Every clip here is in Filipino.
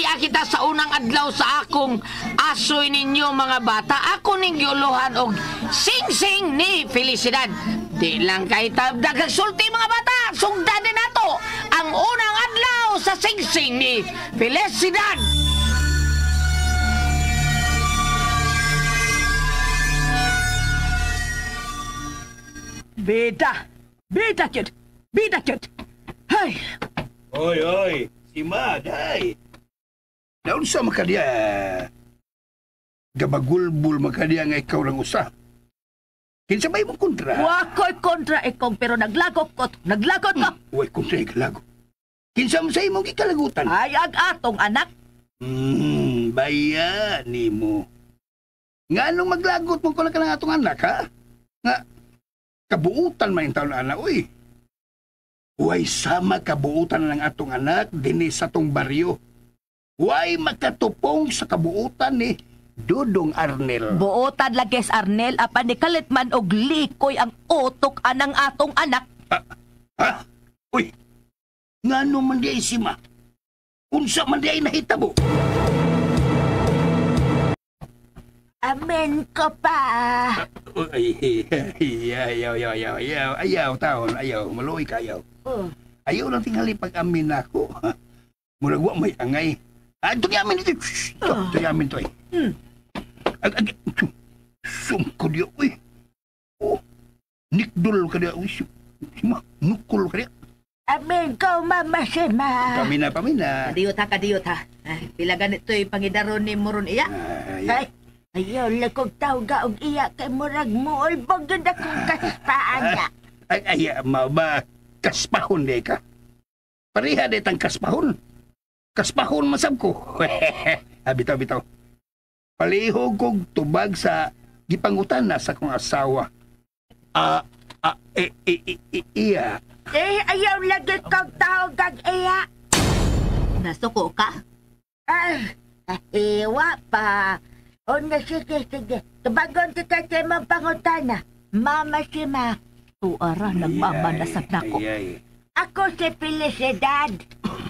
Nagkadaya kita sa unang adlaw sa akong asoy ninyo mga bata. Ako ning giuluhan og sing-sing ni Felicidad. Di lang kay tabdag sulti mga bata. Sugdanin nato ang unang adlaw sa sing-sing ni Felicidad. Bida cute. Hay. Oy, si Mad, ay. Naon sa makadya? Gabagulbul makadya nga ikaw lang usa. Kinsa ba imong kontra? Wako'y kontra ikong pero naglakot ko. Uy, kontra ikalago. Kinsa mo sa imong ikalagutan? Ay, atong anak. Bayan ni mo. Nga anong maglagot mo ko lang ka ng atong anak, ha? Nga, kabuutan man yung taon na anak, uy. Huwag sama kabuutan ng atong anak din sa tong baryo. Huwag makatupong sa kabuutan ni Dudong Arnel. Buotan lagis Arnel, apan ni kalit man og likoy ang utok anang atong anak. Ha? Uy, nga man di ay sima? Unsa man di ay nahitabo? Amen ko pa. Ayaw, taon, ayaw, maluoy ka, ayaw. Ayaw lang tingali pag-amin ako. Murag wa may angay. Ito yung amin ito. Ito yung amin ito eh. Sumko diyo, uy. Nikdol ka diyo, uy. Sima, nukul ka diyo. Amen ko, Mama Sima. Pamina. Kadiyot ha. Pila ganito'y pangidaron ni Moron iya. Ay, ayaw lakog tawga og iya kay murag mo ulbog yun akong kaspaan niya. Ay, ba, kaspahon di ka? Pariha di tang kaspahon. Kaspahon masab ko. Bitaw. Palihog kog tubag sa gipangutan na sa kong asawa. Iya. Ayaw lagi kong tawag iya. Nasuko ka? Iwa pa. O na sige. Tubagon kita sa mga pangutana. Mama Sima. Tuara, nagmamanasag na ko. Ako si Felicidad.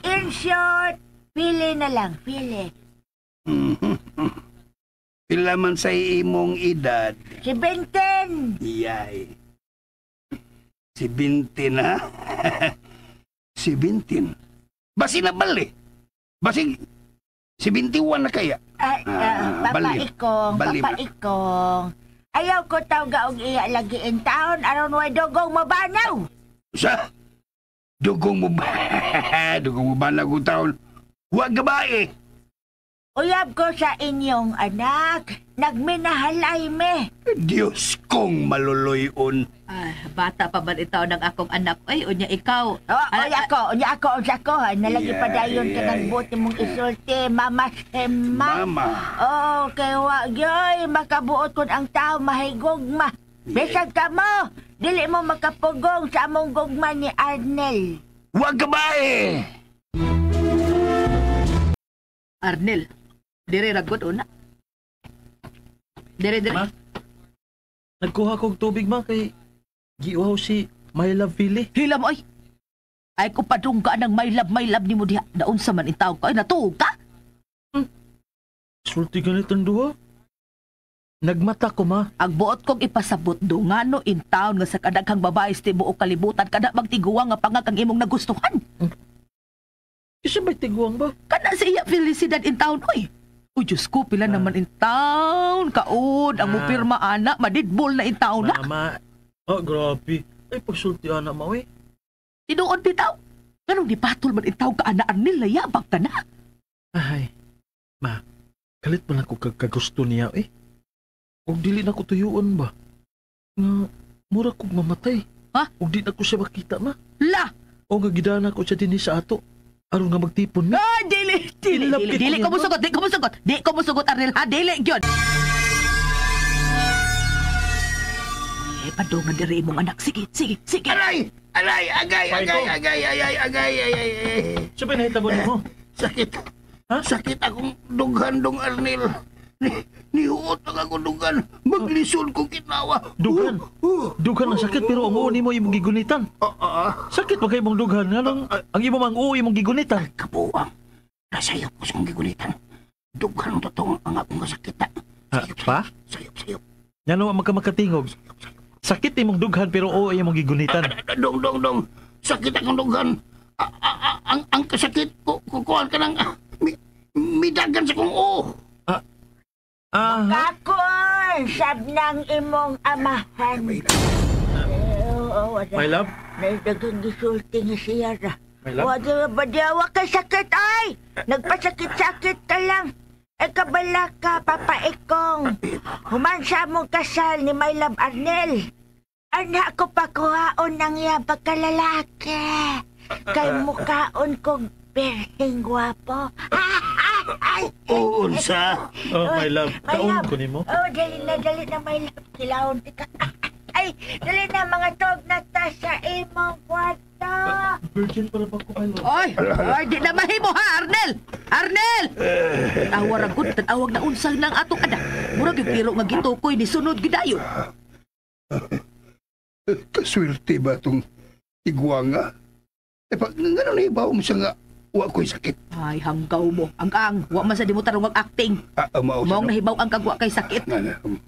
In short, pili na lang, pili. Pila man sa imong edad? Si Benten. Iyay. Si Bintin, ha? Si Bintin. Basi na bali. Basi, si 21 na kaya? Papa Ikong. Ayaw ko tawga og iya lagi in town. Aron way dugong mabanaw. Sa? Dugong mo ba? Dugong mo ba na kong taon? Huwag gabae. Uyab ko sa inyong anak. Nagminahalay me. Diyos kong maluluyon. Bata pa ba itaw ng akong anak? Ay, unya ikaw. Unya ako. Nalagi pa dayon ka ng buti mong isulti, Mama Sema. Mama. Kay wagyoy, makabuot kon ang tao mahigugma. Bisag ka mo, dili mo makapugong sa among gugma ni Arnel. Huwag gabae! Arnel, dire ragot una. Dire. Ma, nagkuha kong tubig ma kay giuhaw si My Love Philly. Hilam ay. Ay ko padung ka ng my love ni mo diha. Daon sa man itaw ka. Ay natuog ka? Sulti ganitong duha. Nagmata ko ma. Ang buot kong ipasabot do nga no in town nga sa kadaghang babae sa tibuok kalibutan kada magtiguang nga pangakang imong nagustuhan. Isa ba'y tiguang ba? Kana sa iya Felicidad in town oy. Uy, Diyos ko, pila naman in town. Kaod, ang mupirma anak, madidbol na in town na. Mama, grabe. Ay, pagsulti anak mo eh. Tinuod bitaw. Ganong di patol man in town ka anaan nila, yabag ka na. Ay, ma, kalit man ako kagagusto niya eh. Huwag dili na ko tuyuon ba? Nga, mura kong mamatay. Ha? Huwag di na ko siya makita ma. La! O nga gidana ko siya din sa ato. Aron nga magtipon na. Dili ko musugot, Di ko musugot, Arnel, ha? Dili, yun. Padungan diri mong anak. Sige. Alay! Agay! Siya ba nahitabon mo? Sakit. Ha? Sakit akong dughan dong Arnel. Nihuot ang akong dughan. Maglisod kong kinawa. Dughan? Dughan ang sakit pero ang uuni mo imong gigunitan. Sakit pa kayo mong dughan. Ang imong ang uwi mong gigunitan. Kabuang. Nasayop ko sa kong gigulitan. Dughan ang totoo ang akong kasakita. Pa? Sayop. Nga naman magkamakatingog. Sakit imong dughan pero oo imong gigunitan. Dong. Sakit akong dughan. Ang kasakit ko, kukuhan ka ng... Midagan sa kong o. Kakon, sab ng imong amahan. My love? Naidagang gisulti nga siya ra. My love? Wala ba diyawa ka sakit ay? Nagpasakit-sakit ka lang. Kabala ka, Papa Ikong. Humansa mong kasal ni My Love Arnel. Anak ko pakuhaon ng iya pagkalalaki. Kay mukhaon kong berhing gwapo. Unsa? Oh, my love. Kaon ko nimo. Oh, dali na, My Love. Kilahon tika. Ay, dali na mga tog na ta sa imong kwarto. Virgin pala ba ko, my love? Oy, di na mahimo ha, Arnel! Arnel! Tawar ang good, tanawag na unsang ng atong anak. Murag yung piro nga gitukoy ni sunod gidayon. Kaswerte ba itong tigwanga? Pa, nga na ibaw mo siya nga, wa ko'y sakit. Ay, hanggaw mo. Ang wa man sa di mo tarong acting. Mong nahibaw ang kagwa kay sakit.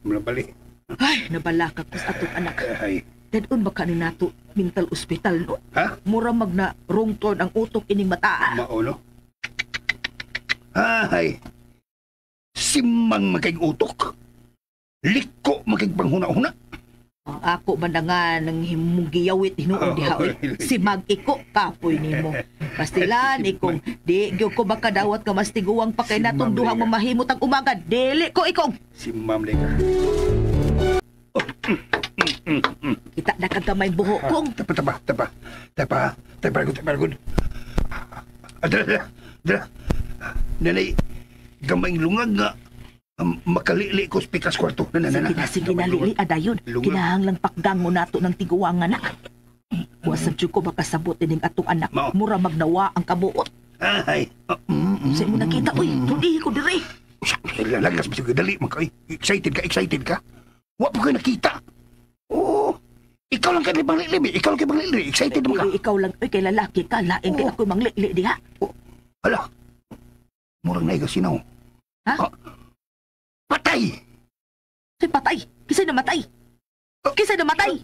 Malabali. Ay, nabalakak ko sa atong anak. Ay. Dadun ba ka ni nato mental hospital, no? Ha? Mura mag na rungton ang utok ining mata. Mauno? Ay. Simang magkaing utok. Liko magkaing panghuna-huna. Ang ako bandangan ng himong giyawit hinuon diha oy. Si mag-iko kapoy nimo. Pastilan ikong di gyud ko baka dawat ka mas tiguwang pa kay natong duhang mamahimot ang umaga. Dili ko ikong. Si Ma'am Leka. Kita na kagamay buho kong. Tapa, good. Dala. Nanay, gamayng lungag nga. Makalili ko sa pikas kwarto. Sige na lili adayon. Kinahanglang pakgang mo nato ng tiguwang anak. Wasab jud ko baka sabot ining atong anak. Mura magnawa ang kabuot. Ay. Sa mo nakita oy, tudihi ko dire. Lagas mo sige, dali man ka. Excited ka? Wa pa kayo nakita. Oo. Ikaw lang kayo manglili. Excited mo ka. Ikaw lang, kay lalaki ka. Laing kay ako manglili diha. Hala. Murang na sinaw. Ha? Patay! Say patay? Kisay namatay? Kisay namatay?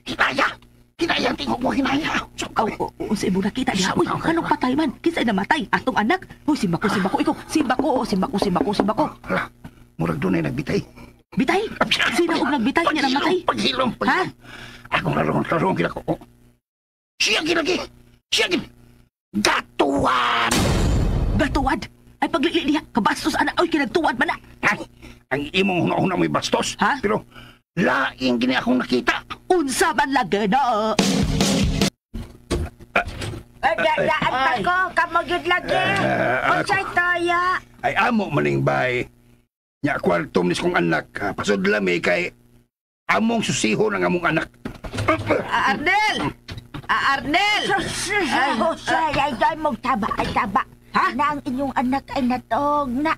Kinaya, tingog mo, kinaya. Sa ibo nakita diha. Uy, anong patay man? Kisay namatay? Atong anak? Uy, simbako. Ikaw, simbako. Hala, murag doon ay nagbitay. Bitay? Sino og nagbitay niya namatay? Paghilom. Ha? Akong larong kila ko. Siya ginagi. Gatuan! Gatuwad? Ay paglili diha, kabastos anak. Uy, kinagtuwad man na. Ay, ang imong huna-huna mo'y bastos. Ha? Pero, laing gini akong nakita. Unsa man lagi na. Daan pa ko, kamagid lagi. Unsay toya? Ay, amo maning bay. Nya kwartom nis kong anak. Pasod lami kay among susiho ng among anak. Arnel! Arnel! Ay, mong taba. Ha? Na ang inyong anak ay natog na.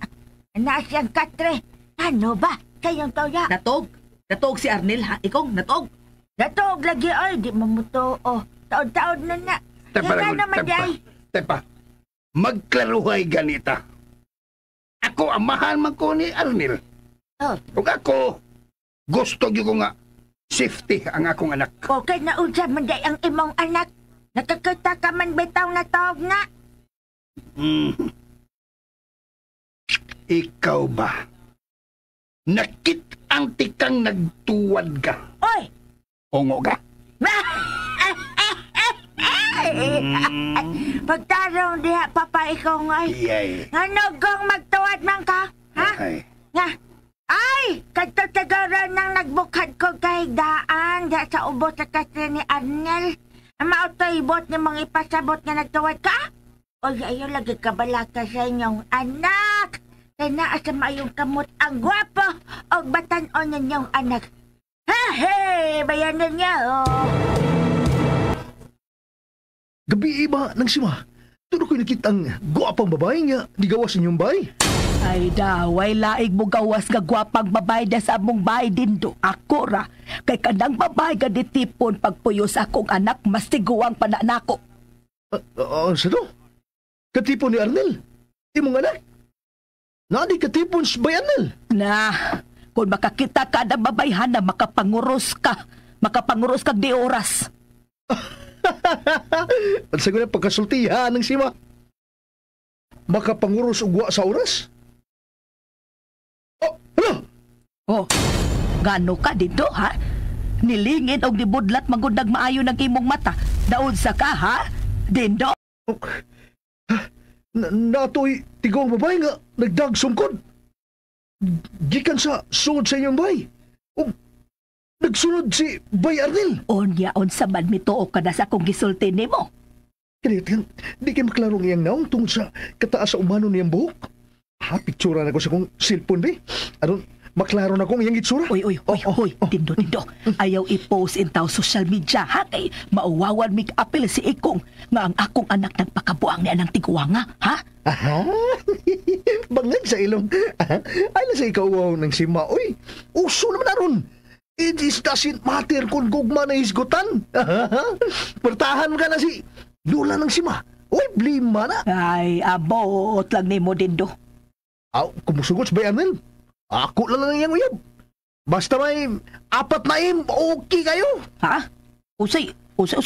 Nasiyang katre. Ano ba? Kayong toya? Natog si Arnel ha? Ikaw, natog? Natog lagi ay, di mamuto. Taon-taon na. Tepa, magklaruhay ganita. Ako, amahan man ko ni Arnel. Kung ako, gusto ko nga safety ang akong anak. Okay na unsa man day ang imong anak. Nakakita ka man bitaw na tawag na. Ikaw ba? Nakit ang tikang nagtuwad ka. Oy! Ongo ka? Pagtarong diha, Papa Ikong ay. Iyay. Ano gong magtuwad man ka? Ha? Nga. Ay! Katutagaran nang nagbukad ko kay daan diha sa ubos sa kasya ni Arnel. Mautoybot ni mga ipasabot nga nagtuwad ka? O ayaw lagi kabala ka sa inyong anak. Kaya naa sa mayong kamot ang gwapo o batanon ninyong anak. Hey! Bayanan niya, Gabi iba nang sima. Tudo ko nakitang guwapang babae nga digawas ninyong bay. Ay daway laig mo gawas ka gwapang babae da sa among bahay dindo. Ako ra. Kay kanang babae ka ditipon pagpuyo sa akong anak mas tiguang pananako. Sa to? Katipo ni Arnel? Imong anak? Nadi ka tipon sa bayanal. Na, kung makakita ka na babayhan na makapanguros kag di oras. At sa ganyan pagkasultihan ng sima. Makapanguros ugwa sa oras? Oh, ano? Oh, gano ka dito, ha? Nilingin og nibudlat magundag maayo ng imong mata. Daon sa ka, ha? Dindo? Natoy tigong babae nga nagdag sungkod. Gikan sa sunod sa inyong bay. O, nagsunod si Bay Arnel. Onyaon sa man mituo ka na sa kong gisulti nimo. Kaya di kayo maklarong iyang naong tungkol sa kataas sa umano niyang buhok. Ha, pictura na ko sa kong cellphone, be. Aron, maklaro na kong iyang itsura. Uy, Tindo. Ayaw i-post in taw social media, ha? Kay mauwawan mig apel si Ikong nga ang akong anak nagpakabuang niya ng tiguanga, ha? Aha, bangag sa ilong. Ay na sa ikaw ng sima. Uy, uso naman naron. It is doesn't matter kung gugma na isgutan. Pertahan ka na si Lula ng sima. Uy, blima na. Ay, abot lang nimo Dindo. Aw, kumusugod sa bayanan. Ako lang iyang uyab. Basta may 4 na im, okay kayo. Ha? Usay, 4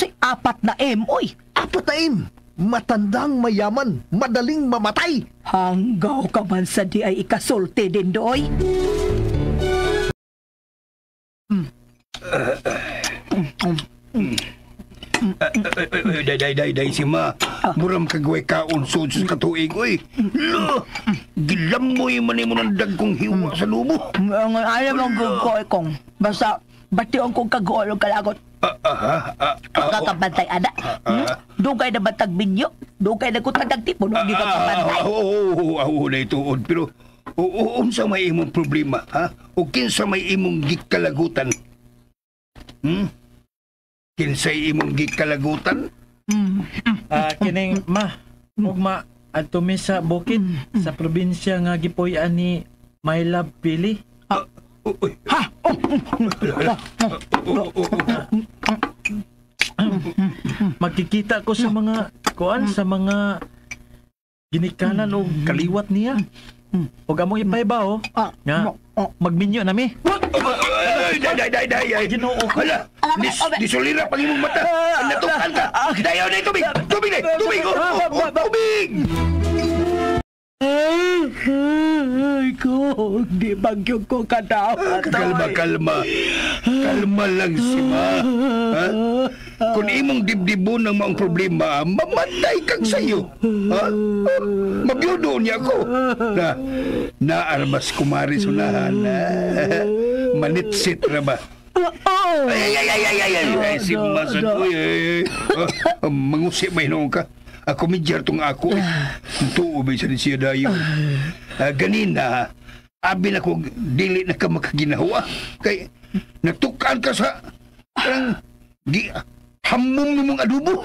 na oy. 4 na im. Matandang mayaman, madaling mamatay. Hanggaw ka man sa di ay ikasulti, Dindoy. Day si ma. Muram kagway kaon sud sa katuig oy. Lo, gilamoy man mo ng dagkong hiwa sa lubo. Alam mo gugoy kong. Basta, bation kong kagool o kalagot. Kakabantay, anak. Dugay na batag binyo. Dugay na kutagag tipo. Hindi ka kabantay. Oo, na ituod. Pero, unsa may imong problema, ha? O kinsa may imong gikalagutan? Kinsay imong gikalagutan? Kining ma, ugma adto mi sa bukid sa probinsya nga gipuy-an ni My Love Pili. Magkikita ko sa mga sa mga ginikanan o kaliwat niya. O among ipaybaw nga magminyo nami. Day. Ginoo ko. Hala, disulira pang imong mata. Natukan ka. Dayaw na tubig. Tubig. Tubig. Ay, ko, di bagyong ko kadawat. Kalma. Kalma lang si ma. Ha? Kung imong dibdibon ng maong problema, mamatay kang sayo. Ha? Mabiyudo niya ko. Naarmas kumari sunahan. Manitsit na ba? Ay, si Masad ko. Mangusip may noong ka. Ako midyar tong ako. Tuo ba siya siya dayo. Ganina, abi na ko dili na ka makaginawa. Kay natukan ka sa parang hamom mo mong adobo.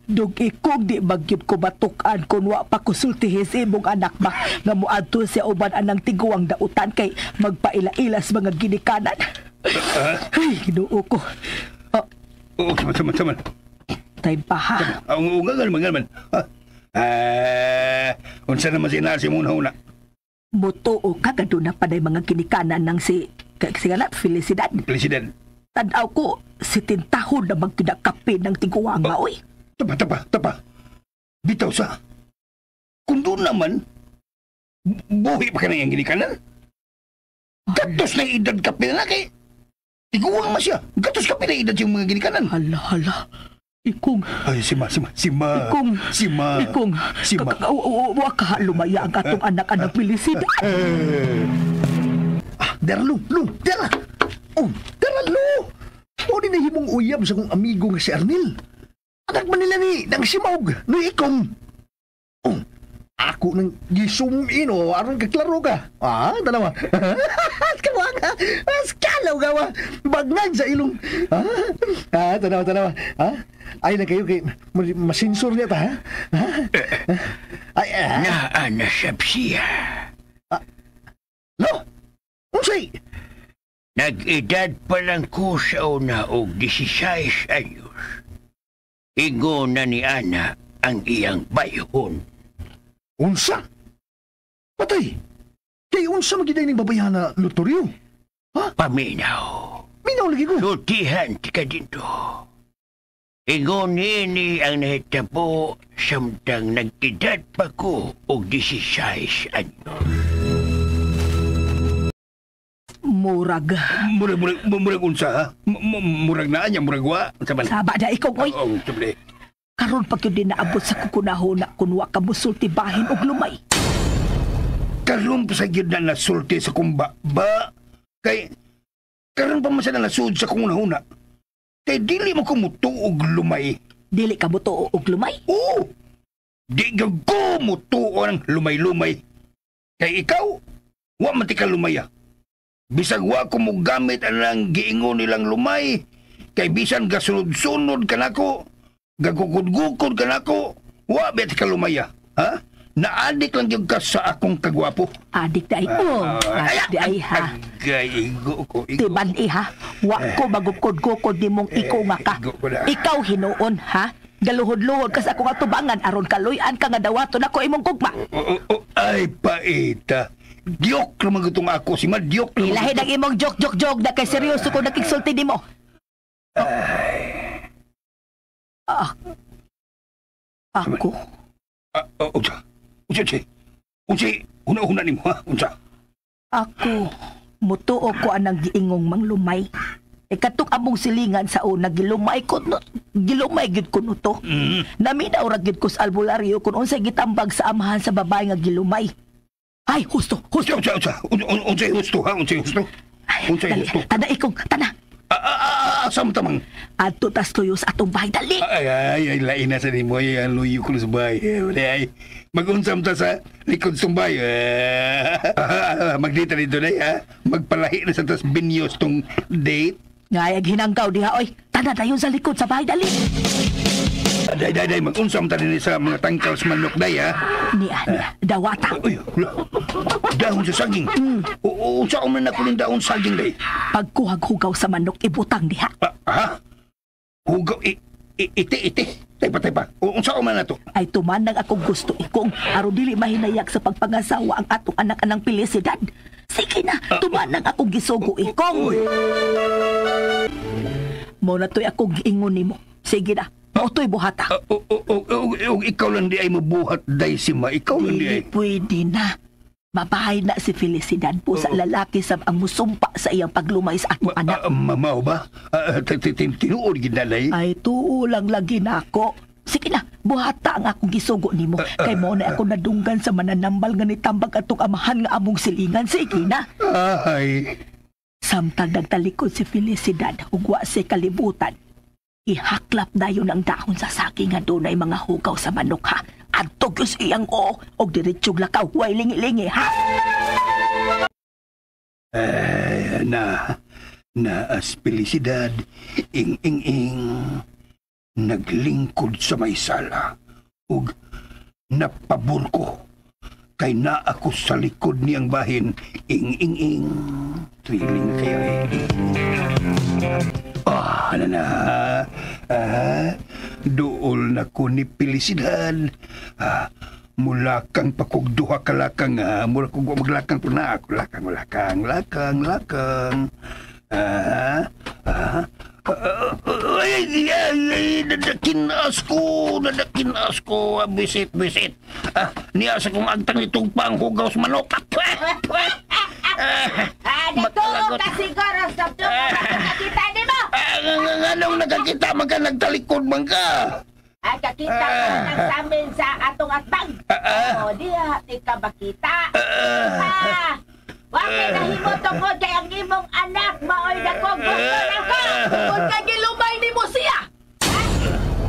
Dug ikog di bagyod ko batukan kung wa pa kusultihin sa imong anak ba nga moadto siya uban anang tiguang dautan kay magpaila-ilas mga ginikanan. Ay, ginoo ko. Oo, saman. Time pa ha. Ang naman. Unsa naman sinasi mo na. Buto o kagado na pa mga ginikanan ng si Felicidad. Felicidad. Tanaw ko, si tintahon na magtinakapi ng tiguanga, oy. Tapa. Bitaw sa. Kung doon naman, buhi pa ka na yung ginikanan. Gatos na edad kapi na kay tiguang ma siya. Gatos kapi na edad yung mga ginikanan. Hala. Ikong. Ay, si Ma. Ikong. Wa ka lumaya ang atong anak-anak Felicidad. Dara. Oh, dara, Lu. O di nahimong uyab sa kong amigo nga si Arnel. Anak man nila ni nang simog, ni Ikong. Oh, ako nang gisum-in o, aron kaklaro ka. Tanawa. Kawa ka. Skalaw ka wa. Bagnag sa ilong. Tanawa. Ay na kayo kay masinsor niya ta, ha? Naanasap siya. No? Unsay? Nag-edad pa lang ko sa una og 16 anyos. Ingo na ni Ana ang iyang bayhon. Unsa? Patay. Kay unsa magiday ning babayan na lotoryo? Paminaw. Minaw lagi ko. Sultihan ti ka dito. Ingon nini ang nahitabo samtang nagtidad pa ko og 16 anyo. Murag. Murag unsa, ha? Murag na niya, murag wa. Saba na ikaw, oy. Oo, sabi. Karon pag yun din naabot sa kukunahon na kunwa ka musulti bahin og lumay. Karon pa sa gyud na nasulti sa kumba. Ba? Kay karon pa man siya na nasud sa kung nahuna. Kay dili mo ko mutuog lumay. Dili ka mo to og lumay? Oo! Di ka ko mutuo ng lumay-lumay. Kay ikaw, wa man ti ka lumaya. Bisag wa ko mo gamit ang giingon nilang lumay. Kay bisan gasunod-sunod ka nako, gagukod-gukod ka nako, wa bet ka lumaya. Ha? Naadik lang yung ka sa akong kagwapo. Adik da ay. Adik da ay ha. Igo ko. Tiban ha. Wa ko magukod-gukod ni mong ikaw nga ka. Ikaw hinuon ha. Galuhod-luhod ka sa akong atubangan aron kaluyan ka nga dawaton ako imong gugma. Ay paita. Diok naman itong ako. Si Madiok naman. Ilahin ang imong jok na kay seryoso ko nakiksulti ni mo. Ako? Unsa, una-una ni mo, ha? Unsa? Ako, mutuo ko anang giingong manglumay. Katok among silingan sa una, gilumay gid ko no to. Naminaw ra gid ko sa albularyo kung unsay gitambag sa amahan sa babae nga gilumay. Ay, husto. Unsay husto, ha? Unsay husto? Unsay husto? Tada ikong, tana. Asam tamang. Adto tas tuyo sa atong bahay, dali. Ay, lain na sa ni mo. Ay, luyo ko sa bahay. Ay, mag-unsam ta sa likod sa bahay. Magdita dito na, ha? Magpalahi na sa tas binyos tong date. Ngayag hinanggaw diha, oy. Tana dayon sa likod sa bahay, dali. Day, mag-unsam ta din sa mga tangkal sa manok, day, ha? Niya, dawata. Uy, dahon sa saging. Unsa ko man ako ng dahon saging, day? Pagkuhag-hugaw sa manok, ibutang diha. Ha? Hugaw, ite. Tay pa. Unsa ko man na to? Ay tumanang akong gusto ikong aron dili mahinayak sa pagpangasawa ang atong anak anang pilisidad. Sige na, tumanang akong gisugo ikong. Mo na to'y akong giingon nimo. Sige na, mautoy buhata. Ikaw lang di ay mabuhat, day si Ma. Ikaw lang di ay... Dili pwede na. Mabahay na si Felicidad po sa lalaki sa ang musumpa sa iyang paglumay sa atong anak. Mamaw ba? Tinuod ginalay? Ay, tuo lang lagi na ako. Sige na, buhata ang akong gisugo nimo. Kay mo na ako nadunggan sa mananambal nga nitambag atong amahan nga among silingan. Sige na. Ay. Samtang nagtalikod si Felicidad, ugwa si kalibutan. Ihaklap na yun ang dahon sa saging nga doon ay mga hugaw sa manok ha. Adtog yun iyang o diretsyog lakaw, way lingi-lingi ha. As Felicidad, ing naglingkod sa may sala ug napabor ko kay na ako sa likod niyang bahin ing thrilling kayo duol na ko ni Felicidad mula kang pakugduha ka lakang mula kong maglakang po na ako lakang nadakin asko, bisit. Niya sa kong agtang itong panghugaw sa manok. Natulog ka siguro sa nakakita ni mo. Anong nakakita man ka, nagtalikod man ka? Kakita ko nagsamin sa atong atbang. Diya, di ka makita. Wag kay nahimo tungkol kay ang imong anak, maoy na ko gusto na ko. Kung kay gilumay ni mo siya.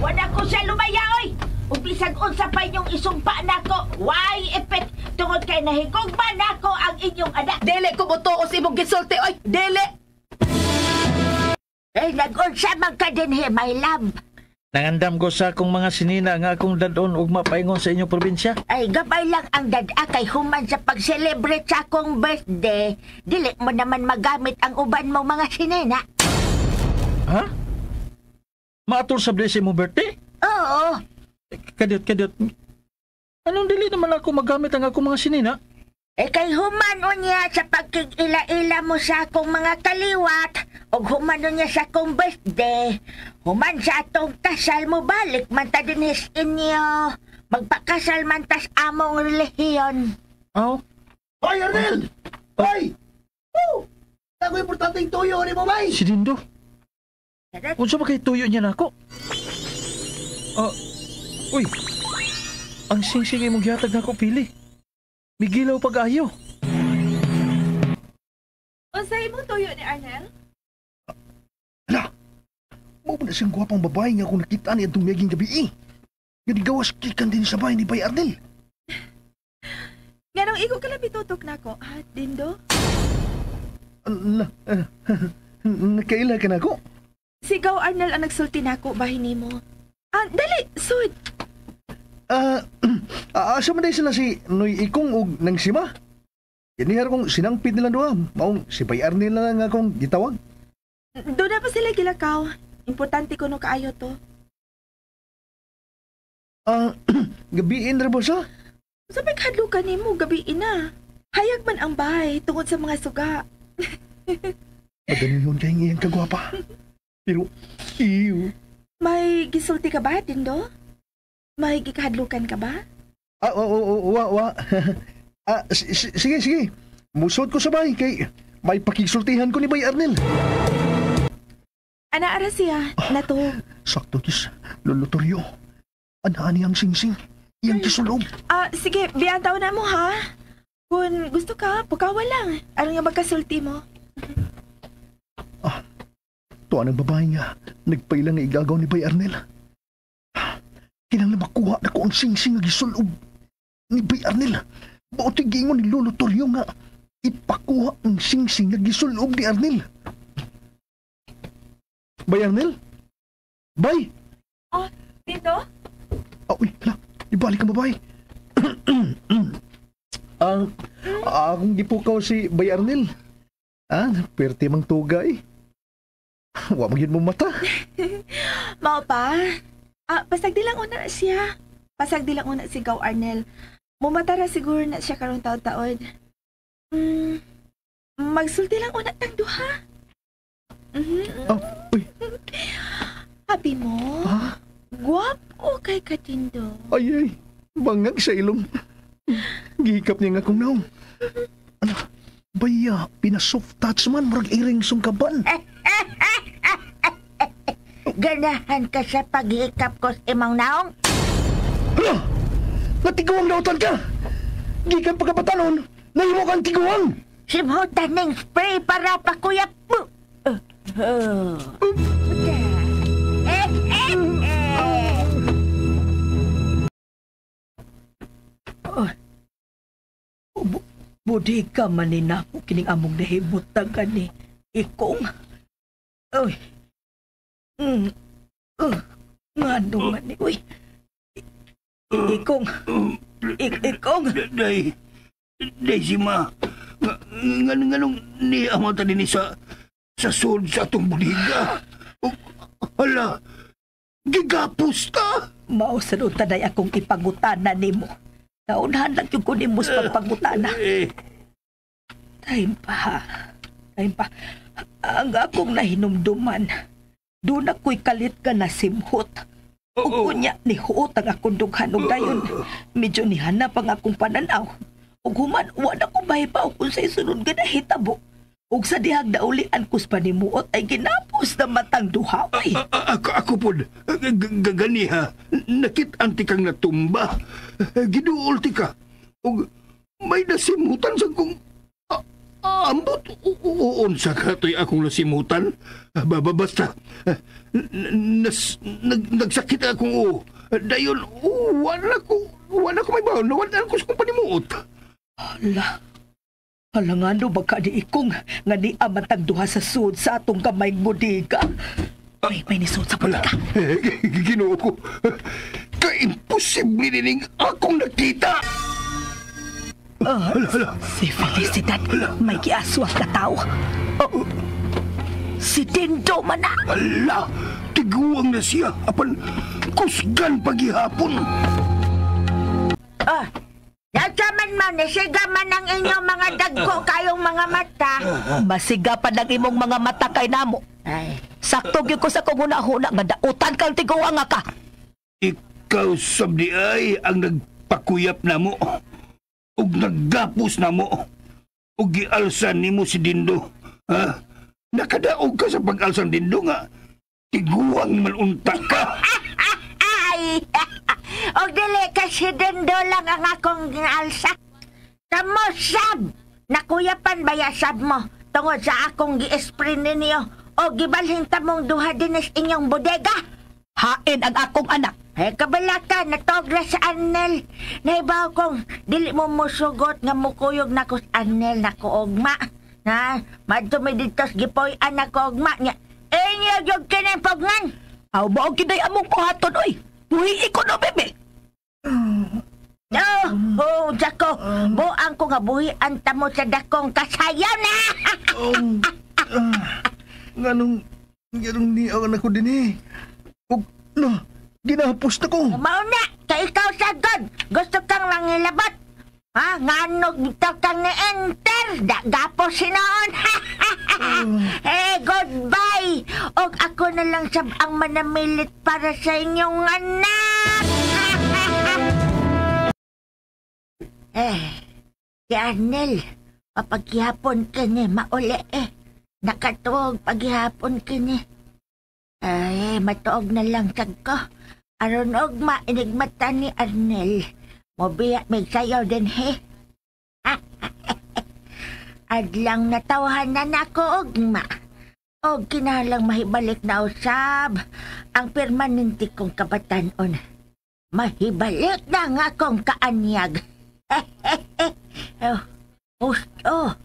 Wala ko siya lumaya, oy. Umbisag unsa pa inyong isumpa nako. Why epet tungod kay nahigugma nako ang inyong anak. Dili ko mo tuos imong gisulti, oy. Dili. Nag-unsa man ka din he, my love. Nangandam ko sa akong mga sinina nga akong dadon ug mapaingon sa inyong probinsya. Ay, gabay lang ang dada kay human sa pag-celebrate sa akong birthday. Dili mo naman magamit ang uban mo mga sinina. Ha? Maatol sa blessing mo birthday? Oo. Kadiyot. Anong dili naman ako magamit ang akong mga sinina? Kay humano niya sa pagkikila-ila mo sa akong mga kaliwat o humano niya sa akong birthday. Human sa atong kasal mo balik man ta dinis inyo. Magpakasal man tas among relihiyon. Aw, Hoy, Arnel! Hoy! Oh! Ako importanteng tuyo ni mo, bay! si Dindo. Unsa ba kay tuyo niya nako? Uy. Ang singsing ay mong gihatag nako pili. Migilaw pag-ayo. Unsa imong tuyo ni Arnel? Hala! Mao ba na siyang gwapang babae nga akong nakita ni itong miyaging gabi eh. Nga gawas kikan din sa bahay ni Bay Arnel. Nganong ikaw ka lang bitutok nako, ha, Dindo? Ala, nakaila ka na ako? Sigaw Arnel ang nagsulti nako bahin nimo. Dali, sud. Asa man sila si Noy Ikong o nang Sima? Yanihar kong sinangpid nila doon. Maong si Bay Arnel na lang akong gitawag. Doon na pa sila gilakaw. Importante ko no kaayo to. Gabiin ra ba sa? Sa pagkadlukan nimo gabi ina. Hayag man ang bahay tungod sa mga suga. Magaling yun kay ngayang kagwapa. Pero, iyo. May gisulti ka ba, Dindo? May gikahadlukan ka ba? Sige. Musod ko sa bahay kay may pakisultihan ko ni Bay Arnel. Ana ara siya, nato. Sakto kis, lulutoryo. Anaan niyang singsing, iyang kisulob. Sige, biyantaw na mo ha. Kung gusto ka, pukawa lang. Ano nga magkasulti mo? Tuwa ng babae nga, nagpailang nga igagaw ni Bay Arnel. Kinang na makuha na ko ang singsing nga gisulob ni Bay Arnel. Bautig gingon ni Lolo Toryo nga ipakuha ang singsing nga gisulob ni Arnel. Bay Arnel? Bay? Dito? Uy, hala, ibalik ang babae. Akong gipukaw si Bay Arnel. Perte mang tugay. Wa mo yun mo mata. Mao pa? Pasag di lang una na siya. Pasag di lang una si Gaw Arnel. Mumatara siguro na siya karong taon-taon. Magsulti lang una tang duha. Uy. Happy mo? Guwapo kay Katindo. Ay, bangag sa ilong. Gikap niya nga kong naong. Ano, baya, pinasoft touch man, murag iring sungkaban. Ganahan ka sa paghikap ko sa imong naong? Hala! Natiguang nautan ka! Gikan pagkapatanon, nahimo kang tiguang! Simutan ng spray para pakuyap mo. Bodega man ni nako kining among nahimot ni Ikong. Uy. Ngano man ni, uy. Ikong. Ikong. Day, Sima. Nganong ni amo ta din sa sud sa atong buliga. Hala, gigapos ta. Mao sa taday akong ipangutana nimo. Naunahan lang yung kunin mo sa pagpangutana. Time pa. Ang akong nahinumduman, doon ako'y kalit ka na simhot. Ug kunya ni huot ang akong dughan ug dayon. Medyo nihanap ang akong pananaw. Ug human, wala ko mahibaw kung sa'y sunod ka na hitabo. Ug sa dihag na ulian kus panimuot ay ginapos na matang duhaway. Ako po, gani ha, nakit-anti kang natumba. Giduol ti ka. O may nasimutan sa kong ambot. Unsa ka to'y akong nasimutan. Basta, nagsakit akong dayon, wala ko may baon. Wala ko sa kong panimuot. Halangano baka di Ikong nga di amatang duha sa sud sa atong kamay bodega. May nisod sa bodega. Ginoo ko. Ka-imposible nining akong nakita. Si Felicidad may kiaswang ka tao. Si Dindo man na. Ala, tiguang na siya. Apan, kusgan paghihapon. Oh, nasaman mo, nasiga man ang inyong mga dagko kayong mga mata. Masiga pa ng imong mga mata kay namo. Ay, Sakto gyud ko sa kong huna-huna nga dautan kang tiguwa nga ka. Ikaw sabdi ay ang nagpakuyap na mo. Ug naggapos na mo. Ug gialsan nimo si Dindo. Ha? Nakadaog ka sa pag-alsan Dindo nga. Tiguang malunta ka. ay, o dili kasi Dindo lang ang akong ginalsa. Kamo sab, nakuyapan bayasab mo tungod sa akong gi-spray ninyo o gibalhin tamong duha dinis inyong bodega. Hain ang akong anak. Ay, kabala ka, natogra sa Arnel. Naibaw kong, dili mo musugot nga mukuyog na ko sa Arnel na kuogma. Ha? Madumi dito sa gipoy-an na kuogma niya. Inyo yung kinimpogngan. Aw mo og kiday among buhaton oy. Buhi ko no bebe. Oh, Jaco, buang ko nga buhian tamo sa dakong kasayaw na. Ganong ni ang anak ko din eh. Ug, no, ginahapos na ko. Mauna, kay ikaw sagod. Gusto kang mangilabot. Ha? Nganog dito kang ni-enter. Gapos sinoon. Eh, goodbye. Og ako na lang sab ang manamilit para sa inyong anak. Si Arnel, papaghihapon ka ni mauli eh. Nakatuog paghihapon ka ni. Ay, matuog na lang tag ko. Aron og mainigmata ni Arnel. Mobiya may sayaw din he. Adlang natawhanan ako ugma. Og kinahalang mahibalik na usab ang permanente kong kabatanon. Mahibalik na nga akong kaanyag. Gusto,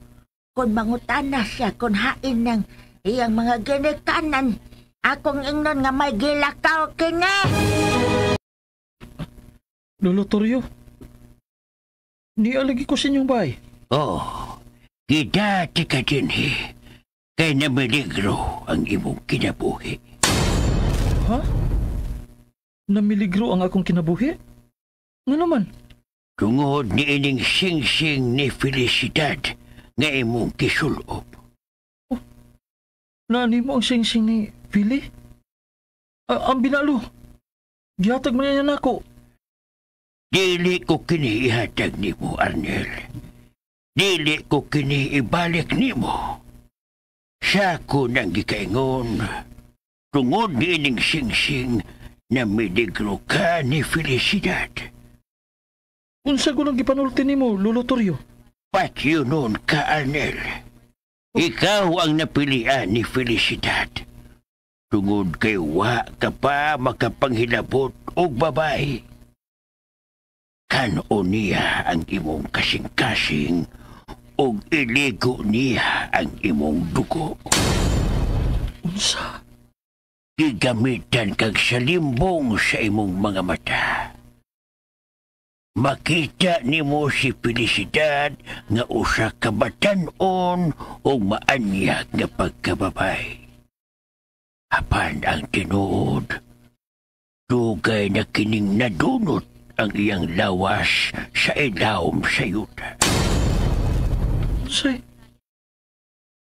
kung mangutana siya kung hain ng iyang mga ginikanan, akong ingnon nga may gilakaw kini. Lolo Toryo, nialagi ko sa inyong bahay. Oh, kita tika din kay namiligro ang imong kinabuhi. Ha? Namiligro ang akong kinabuhi? Nga naman? Tungod ni ining sing-sing ni Felicidad nga imong kisulob. Nani mo ang sing-sing ni Philly? Ang binalo. Gihatag man niya nako. Dili ko kini ihatag nimo, Arnel. Dili ko kini ibalik nimo. Sa ko nang gikaingon. Tungod ni ining sing-sing na miligro ka ni Felicidad. Unsa ko nang gipanulti nimo, Lolo Toryo? Patyo nun ka, Arnel. Ikaw ang napilian ni Felicidad. Tungod kay wa ka pa makapanghilabot og babae. Kano niya ang imong kasing-kasing og iligo niya ang imong dugo. Unsa? Gigamitan kag salimbong sa imong mga mata. Makita nimo si Felicidad nga usa ka batan-on o maanyag nga pagkababay. Apan ang tinuod, dugay na kining nadunot ang iyang lawas sa ilawom sa yuta. Say,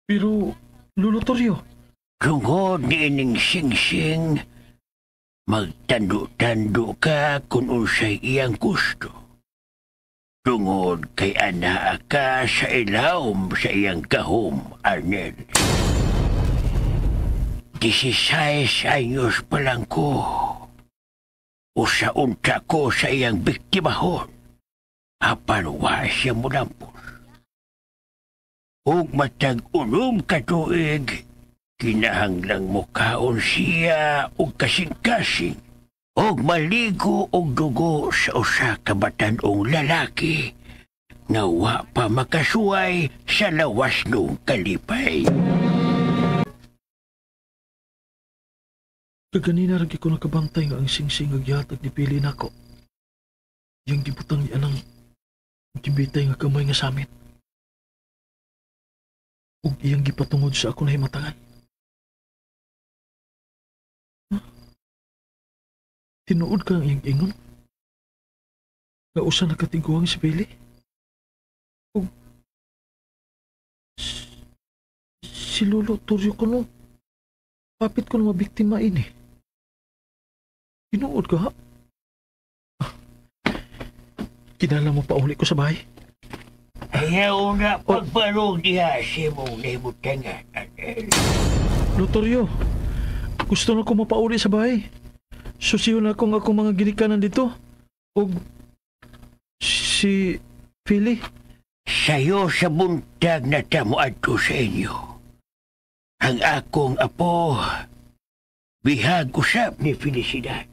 pero Lolo Toryo, Tungod ni ining sing-sing, magtando-tando ka kung unsay iyang gusto. Tungod kay anaa ka sa ilawom sa iyang kahom, Arnel. 16 anyos pa lang ko. Usa-unta ko sa iyang biktimahon. Apan wa siya mulampos. Ug matag unom ka tuig, kinahanglang mo kaon siya og kasing-kasing og maligo og dugo sa usa ka batan-ong lalaki nga wa pa makasuway sa lawas nung kalipay. kaganina rin ko nakabantay nga ang sing-sing agyahatag ni Pili nako. Yang gibutang niya ng gibitay nga kamay nga samin. Ug iyang gipatungod sa ako na himatangan. Tinuod ka ang iyang ingon? nga usa nakatiguang si Billy. Ug si Lolo Toryo ko no. Kapit ko na mabiktima ini. Tinuod ka ha? Kinala mo pa uli ko sa bahay. Ayaw na pagparong diha si mong naibutangan, Arnel. Lotoryo, gusto na ko mapauli sa bahay. Susiyo na akong mga ginikanan dito. O si Philly. Sayo sa buntag na tamuadto sa inyo. Ang akong apo, bihag usap ni Felicidad.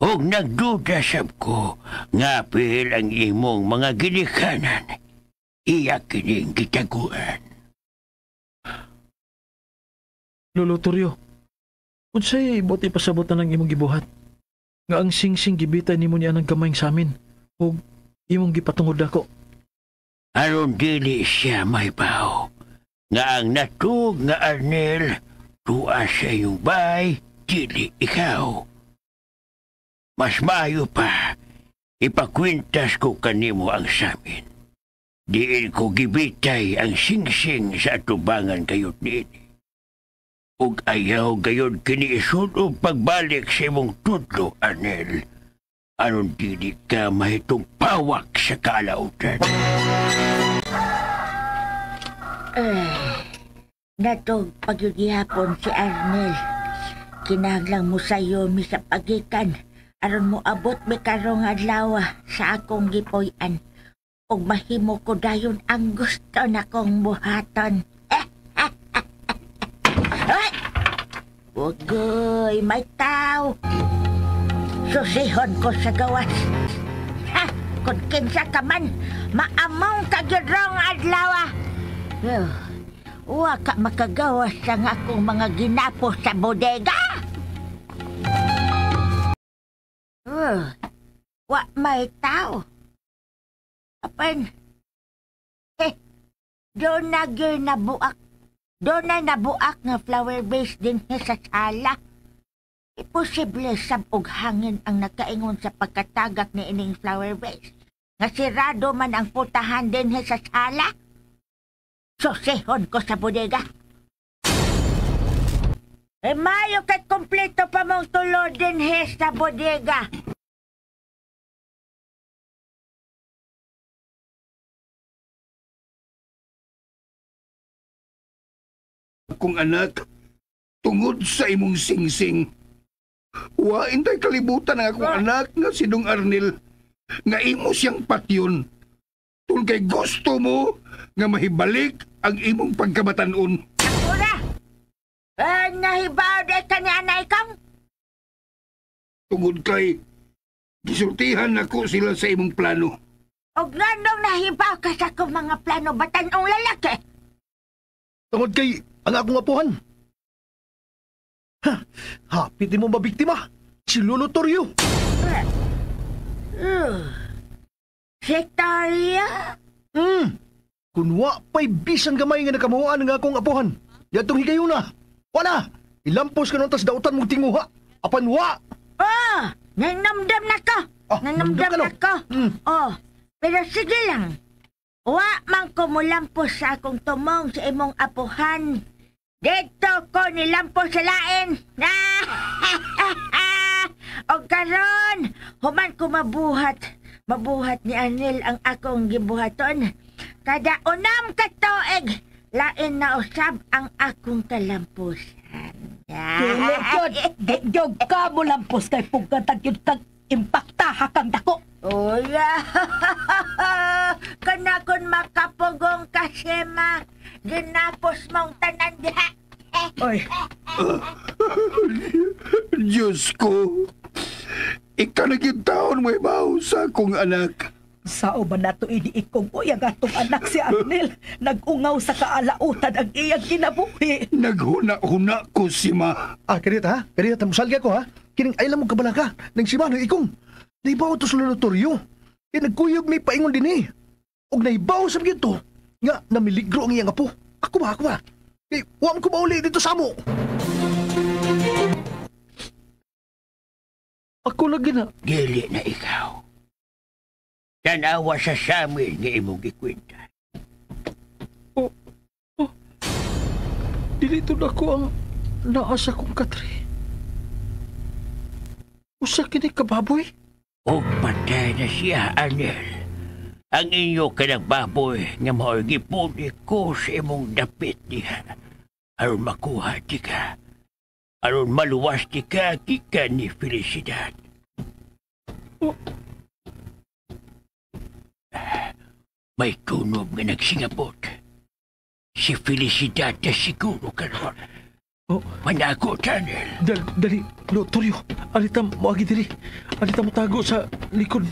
Og nagduda sab ko nga apil ang imong mga ginikanan. Iya kining gitaguan. Lolo Toryo, unsay buti pasabotan ng imong gibuhat. Nga ang sing-sing gibitay nimo niya ng gamayng sa amin. O imong gipatungod ako. Aron dili siya may bao. Nga ang natug nga Arnel, tuwa sa iyong bay, dili ikaw. Mas maayo pa, ipakwintas ko kanimo ang samin. Diin ko gibitay ang sing-sing sa atubangan kayot niini. Ug ayaw gayod kini isud og pagbalik sa imong tudlo, Arnel. Aron dili ka mahitong pawak sa kalautan. Natog pagyugihapon si Arnel. Kinahanglang mo sayo mi sa pagikan. Aron mo abot mi karong adlaw sa akong gipoy-an. Ug mahimo ko dayon ang gusto na kong buhaton. Ugoy, may tao. Susihon ko sa gawas. Ha! Kung kinsa ka man, maamong kagirong adlaw. Wa ka makagawas sa akong mga ginapos sa bodega. Wa may tao. Apan, doon na nabuak. Doon na nabuak nga flower base din sa sala. Imposible sabog hangin ang nakaingon sa pagkatagak ni ining flower base. Nga sirado man ang putahan din sa sala. Susihon ko sa bodega. Mayo kat kompleto pa mong tulo din sa bodega. Akong anak, tungod sa imong sing-sing. Wa intay kalibutan ang akong anak nga si Dong Arnel nga imo siyang patyon. Tun kay gusto mo nga mahibalik ang imong pagkamatanon. Ako na! Nahibaw de ka ni anay kang? Tungod kay gisultihan ako sila sa imong plano. Og nandong nahibaw ka sa akong mga plano batanong lalaki? Tungod kay ang akong apuhan. Hapit mo mabiktima. Si Lolo Toryo. Sektarya? Kunwa pa'y bisan gamay nga nakamuhaan ng akong apuhan. Yatong higayon na. Wala! Ilampos ka nung tas dautan mong tinguha. Apan wa! Nanamdam na ka. Nanamdam na ka. Pero sige lang. Wa man ko mulampos sa akong tumong sa imong apuhan. Dito ko nilampos sa lain. O karon, human ko mabuhat. Mabuhat ni Arnel ang akong gibuhaton. Kada unam katoeg, lain na usab ang akong kalampusan. Dili yun. Diyog ka mo lampos kay pugkatag yun kag impaktaha kang dako. Oya, kanakon makapugong kasema, ginapos mong tanan diha. Oy, Diyos ko, ikanagin taon mo ibaw sa akong anak. sao ba nato iniikong o yung atong anak si Arnel? Nag-ungaw sa kaalautan ang iyang kinabuhi. Naghuna-huna ko si ma. Kanita ha? Kanita musalga ko ha? Kining ay lamang kabalaka. Nang si Mano ikong. Naibaw to sa laboratoryo. Nagkuyog may paingon din eh. Og naibaw sa bigyan to. Nga, namiligro ang iyang apo. Ako ba? Huwag ko mauli dito sa mo. Ako lagi na. Dili na ikaw. Tanawa sa samin nga imong gikwenta. Dito na ko ang naasa kong katri. Usa kini kababoy? O patay na siya, Arnel. Ang inyo kanang baboy nga mao'y gipuli ko sa imong dapit niya. Aron makuha di ka. Aron maluwas di ka kika ni Felicidad. May tunog nga nagsingapot. Si Felicidad na siguro karon. Manago, Arnel. Dali, Lotorio. Alita mo agi diri. Alita mo tago sa likod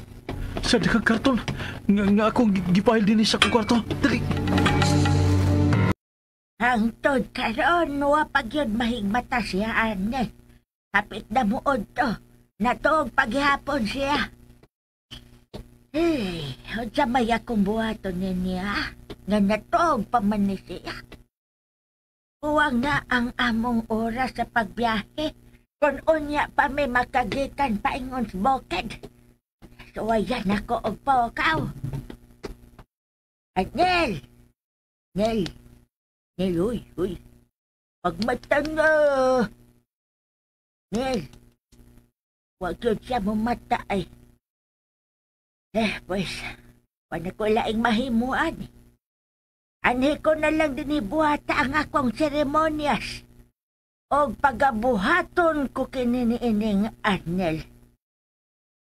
sa daghang karton. Nga akong gipahil din sa akong kwarto. Dali. Hangtod karon wa pagyud mahigmata siya ane. Kapit na muod to. Natuog paghihapon siya. Unsa may akong buhaton niya? Nga natuog pa man ni siya. Huwag na ang among oras sa pagbiyahe. Kung unya pa may makagikan paingon sa bukid. Suwayan ako og paukaw. At Nel! Nel! Nel, uy. Pagmata na! Nel! Huwag yun siya mumata ay. Pues, wala ko laing mahimuan. Ani ko na lang dinibuhata ang akong seremonyas. O pagabuhaton ko kininiining Arnel.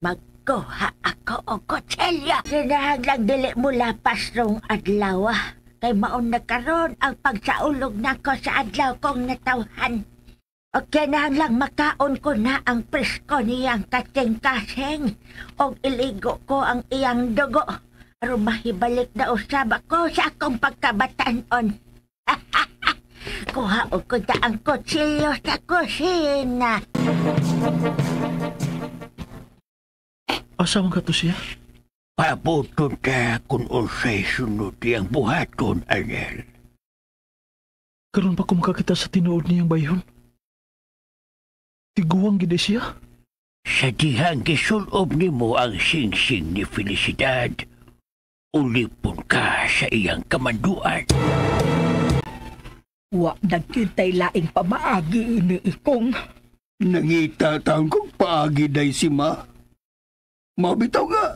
Magkuha ako o kotselya. Sinahan lang dili mo lapas rong adlaw. Kay maon na karon ang pagsaulog nako sa adlaw kong natawhan. O kinahan lang makaon ko na ang presko niyang kasing-kasing. O iligo ko ang iyang dugo. Pero mahibalik na usab ako sa akong pagkabatanon. Kuha ko na ang kutsilyo sa kusina. Asa man ka to siya? Pabuton ka kung unsay sunod iyang buhaton, Arnel. Karon pa ko makakita sa tinuod niyang bayon. Tiguang gid siya. Sa dihang gisulob nimo ang singsing ni Felicidad, ulipon ka sa iyang kamanduan. Wa nagkintay laing pamaagi ini ikong. Nangita taon kong paagi day si ma. Mabitaw nga.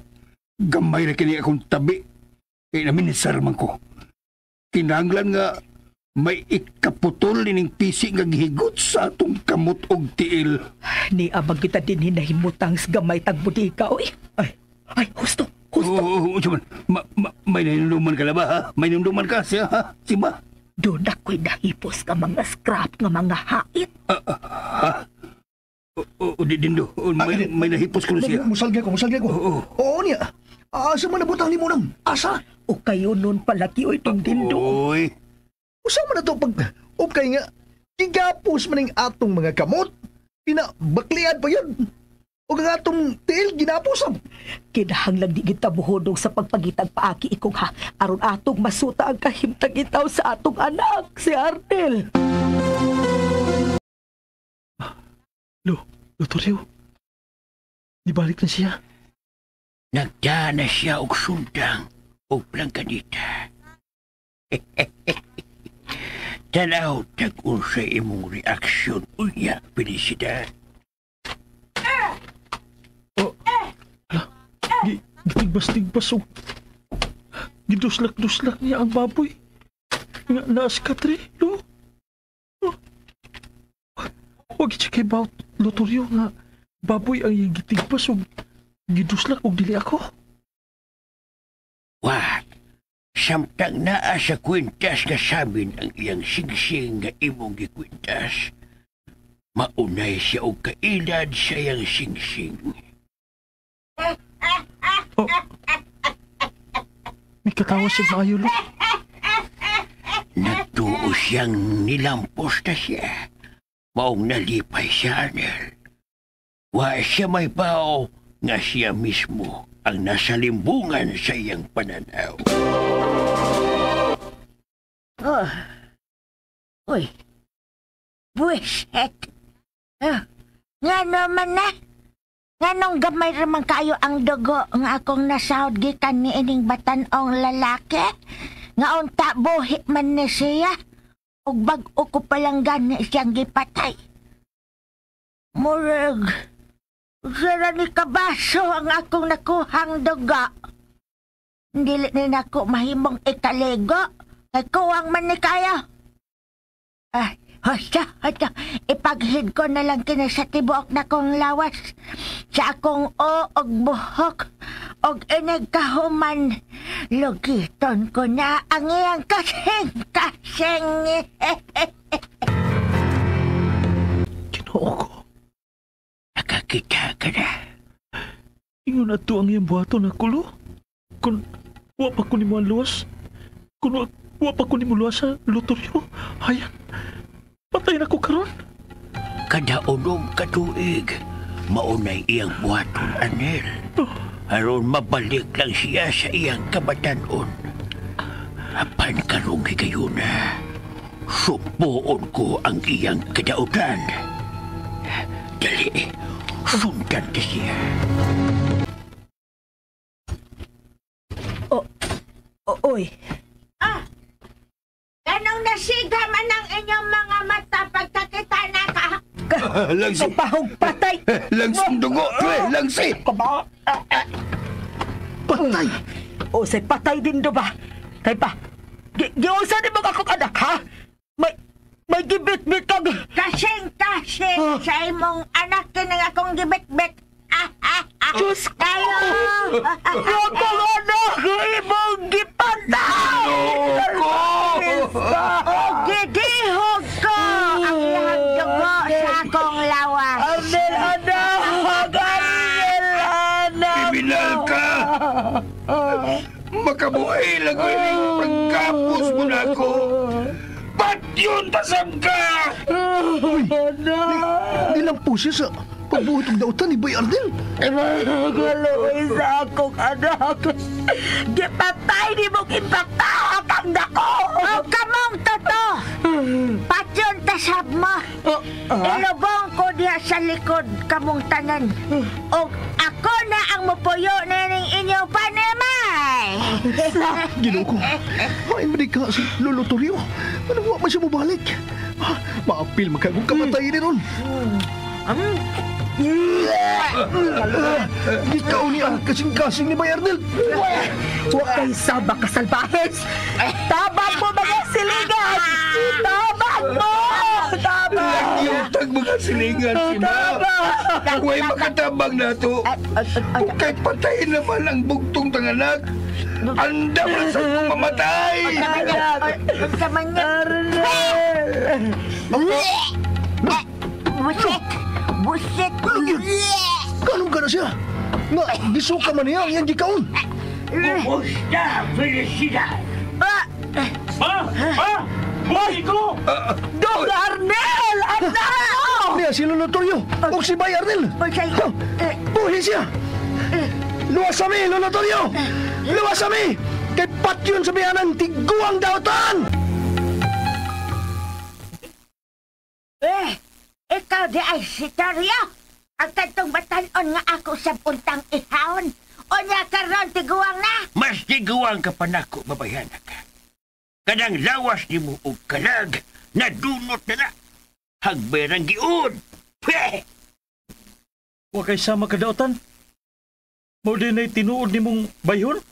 Gamay na kini akong tabi. Kaya naminisar man ko. Kinanglan nga may ikaputol ining pisi nga gihigot sa atong kamot og tiil. Ni abang kita din hinahimutang sa gamay tagbudika, oy. Ay, husto. Oo, may nainunduman ka na ba, ha? May nainunduman ka siya, ha? Si ma? Doon ako'y nahipos ka mga scrap nga mga hait. Ha? O, Dindo, may nahipos ko na siya. Musalgi ko. Oo niya. Asa man nabutang ni mo nang? Asa? O kayo nun palaki o itong dindo. Oy. Usa man na to pag... O kay nga, gigapos man ang atong mga kamot. Pinabaklian pa yun. O ang atong tiil, ginaposam. Kinahang lang di kita buhodong sa pagpagitag paaki ikong ha. Aron atong masuta ang kahimtang itaw sa atong anak, si Arnel. Lotorio. Dibalik na siya. Nagdana siya og sundang o plangkanita. Tanaw tag-unsay imong reaksyon unya, Felicidad. Gitigbas-tigbas o giduslak-duslak niya ang baboy. Nga naas katri, lo. Huwag siya kay bawat Lotorio nga baboy ang iyang gitigbas o giduslak o dili ako. Wag. Samtang naa sa kwintas nga sabin ang iyang singsing nga imong gikwintas. Maunay siya og kailad sa iyang singsing. Oh. May katawa siya maayo, lo. Nagtuo siyang nilampos na siya. Maong nalipay siya, Arnel. Wa siya may bao nga siya mismo ang nasa limbungan sa iyang pananaw. Oh. Uy. Buwisit. Nga naman na. Nganong gamay ramang kayo ang dugo nga akong nasahod gikan ni ining batan-ong lalaki? Nga unta buhi man ni siya. Ug bag-o ko palang gani siyang gipatay. Murag, sira ni kabaso ang akong nakuhang dugo. Dili ni nako mahimong ikaligo. Kay kuwang man ni kayo. Hasta, ipaghid ko na lang kina sa tibuok na kong lawas. Sa akong og buhok, og inig kahuman. Lugiton ko na ang iyang kasing-kasing. Ginoo ko. Nakakita ka na. Ingon na to ang iyang buhaton na kulo. Kung wa pa ko ni mo ang luwas. Kung wa pa ko ni mo luwas sa lotoryo. Hayan. Patay na ko karon. Kada unom katuig, maunay iyang buhaton, Arnel. Aron mabalik lang siya sa iyang kabatanon. Apan karong kayo na, subuon ko ang iyang kadautan. Dali, sundan ka siya. Oy. Ganong nasiga man ang inyong mga mata pagkakita na ka? Langsi. Kapahog patay. Langsing dugo. Langsi. Patay. O say patay din do ba? Kay pa. Giusa di mga akong anak, ha? May gibit-bit kag. Kasing-kasing sa imong anak kinang akong gibit-bit. Diyos ko! Kayo! Akong anak! Imong gipatay! O gidihog ko ang iyang dugo sa akong lawas. Arnel, anak! Arnel, anak! Kriminal ka! Makabuhay lang ko yung pagkapos mo na ako! Ba't yun tasam ka? Di lang po siya sa pagbuhat ng dautan ni Bay Arnel. Galoy sa akong anak. Gipatay ni mong impatawag ang dako. O kamong toto! Patyon tasab mo! Ilubong ko diha sa likod kamong tanan. O ako na ang mupuyo na ning inyong panimay! Ginoo ko. Hain man ka si Lolo Torrio. Anong wa man siya mabalik? Maapil magkagong kamatay ni ron. Ikaw ni ang kasing-kasing ni Bay Arnel. Huwag kayo sabak ka salbahes. Tabang mo mga silingan. Tabang mo. Tabang. Yung tag mga silingan, Sina. Huwag makatabang na to. Kung kahit patayin naman ang bugtong tanganak, andam na sa kong mamatay. Busit! Ganun ka na siya. Nga, gisuka man niya ang iyang gikaon. Kumusta, Felicidad? Buhay ko! Dong Arnel! Anak! Niya si Lolo Torrio o si Bay Arnel. Buhay siya. Luwas kami, Lolo Torrio! Luwas kami! Kay patyon sa biyanan, tiguang dautan! Ikaw di ay si Torrio. Ang kantong batanon nga ako sa puntang ihawon. O niya karon tiguang na. Mas tiguang ka pa nako, babayana ka. Kanang lawas ni mo og kalag, nadunot na na. Hagberang giun. Pweh! Huwag kay sama kadautan. Mo din ay tinuod ni mong bayhon.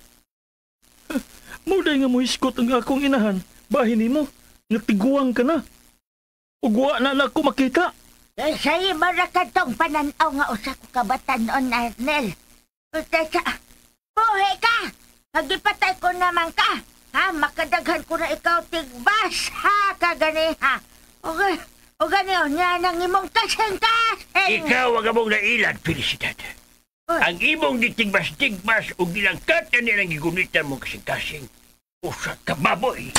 Mo din nga mo hiskot ang akong inahan. Bahin ni mo. Natiguang ka na. Ugwa na ako makita. Sa'yo mo na kantong pananaw nga usa ko kabatanon, Arnel. Buhay ka! Magipatay ko naman ka. Ha? Makadaghan ko na ikaw tigbas. Ha? Kagani ha? Okay. O ganyo, niya nang imong kasing-kasing. Ikaw ang among nailad, Felicidad. Ang imong ditigbas-tigbas o gilangkat na nilang gigunitan mo kasing-kasing. Usa ka baboy.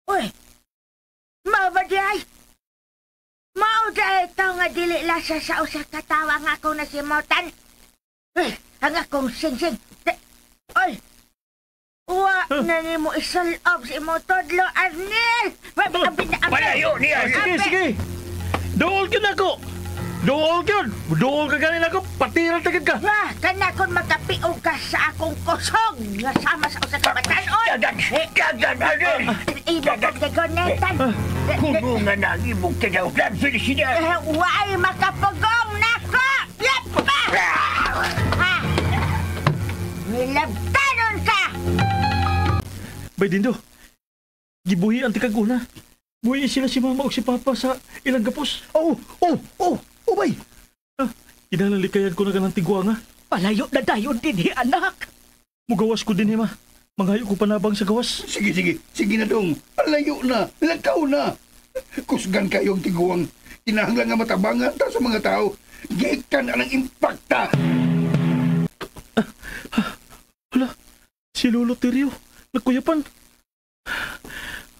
Uy! Mao ba di ay? Mao dahil ito nga dili lasa sa usa ka tawa nga akong nasimutan. Uy! Ang akong sing-sing. Uy! Wa na ni mo isalob si mo todlo, Arnel! Palayo niya! Sige, sige. Dool ka na ko. Dool yun! Dool ka ganin ako! Patiran tagad ka! Nga, kana kung magkapiog ka sa akong kusog nga sama sa usa ka batanon. Dagan, Arnel! Imo kong gagonetan. Kuno nga na ang imong tinawdan, Felicidad! Why makapugong nako? Yapa! Ha? Milabtanon ka! Bay Dindo, gibuhi ang tikaguna. Buhi sila si mama o si papa sa ilang gapos. Bay. Inalaligayan ko na ka ng tigwa nga. Palayo na dayon din anak. Mugawas ko din ma. Manghayo ko panabang sa gawas. Sige na dong. Alayo na. Lakaw na. Kusgan kayong tiguang. Kinahanglan nga matabangan ta sa mga tao. Gikan ang impakta. Hala, si Lolo Tirio. Nagkuyapan.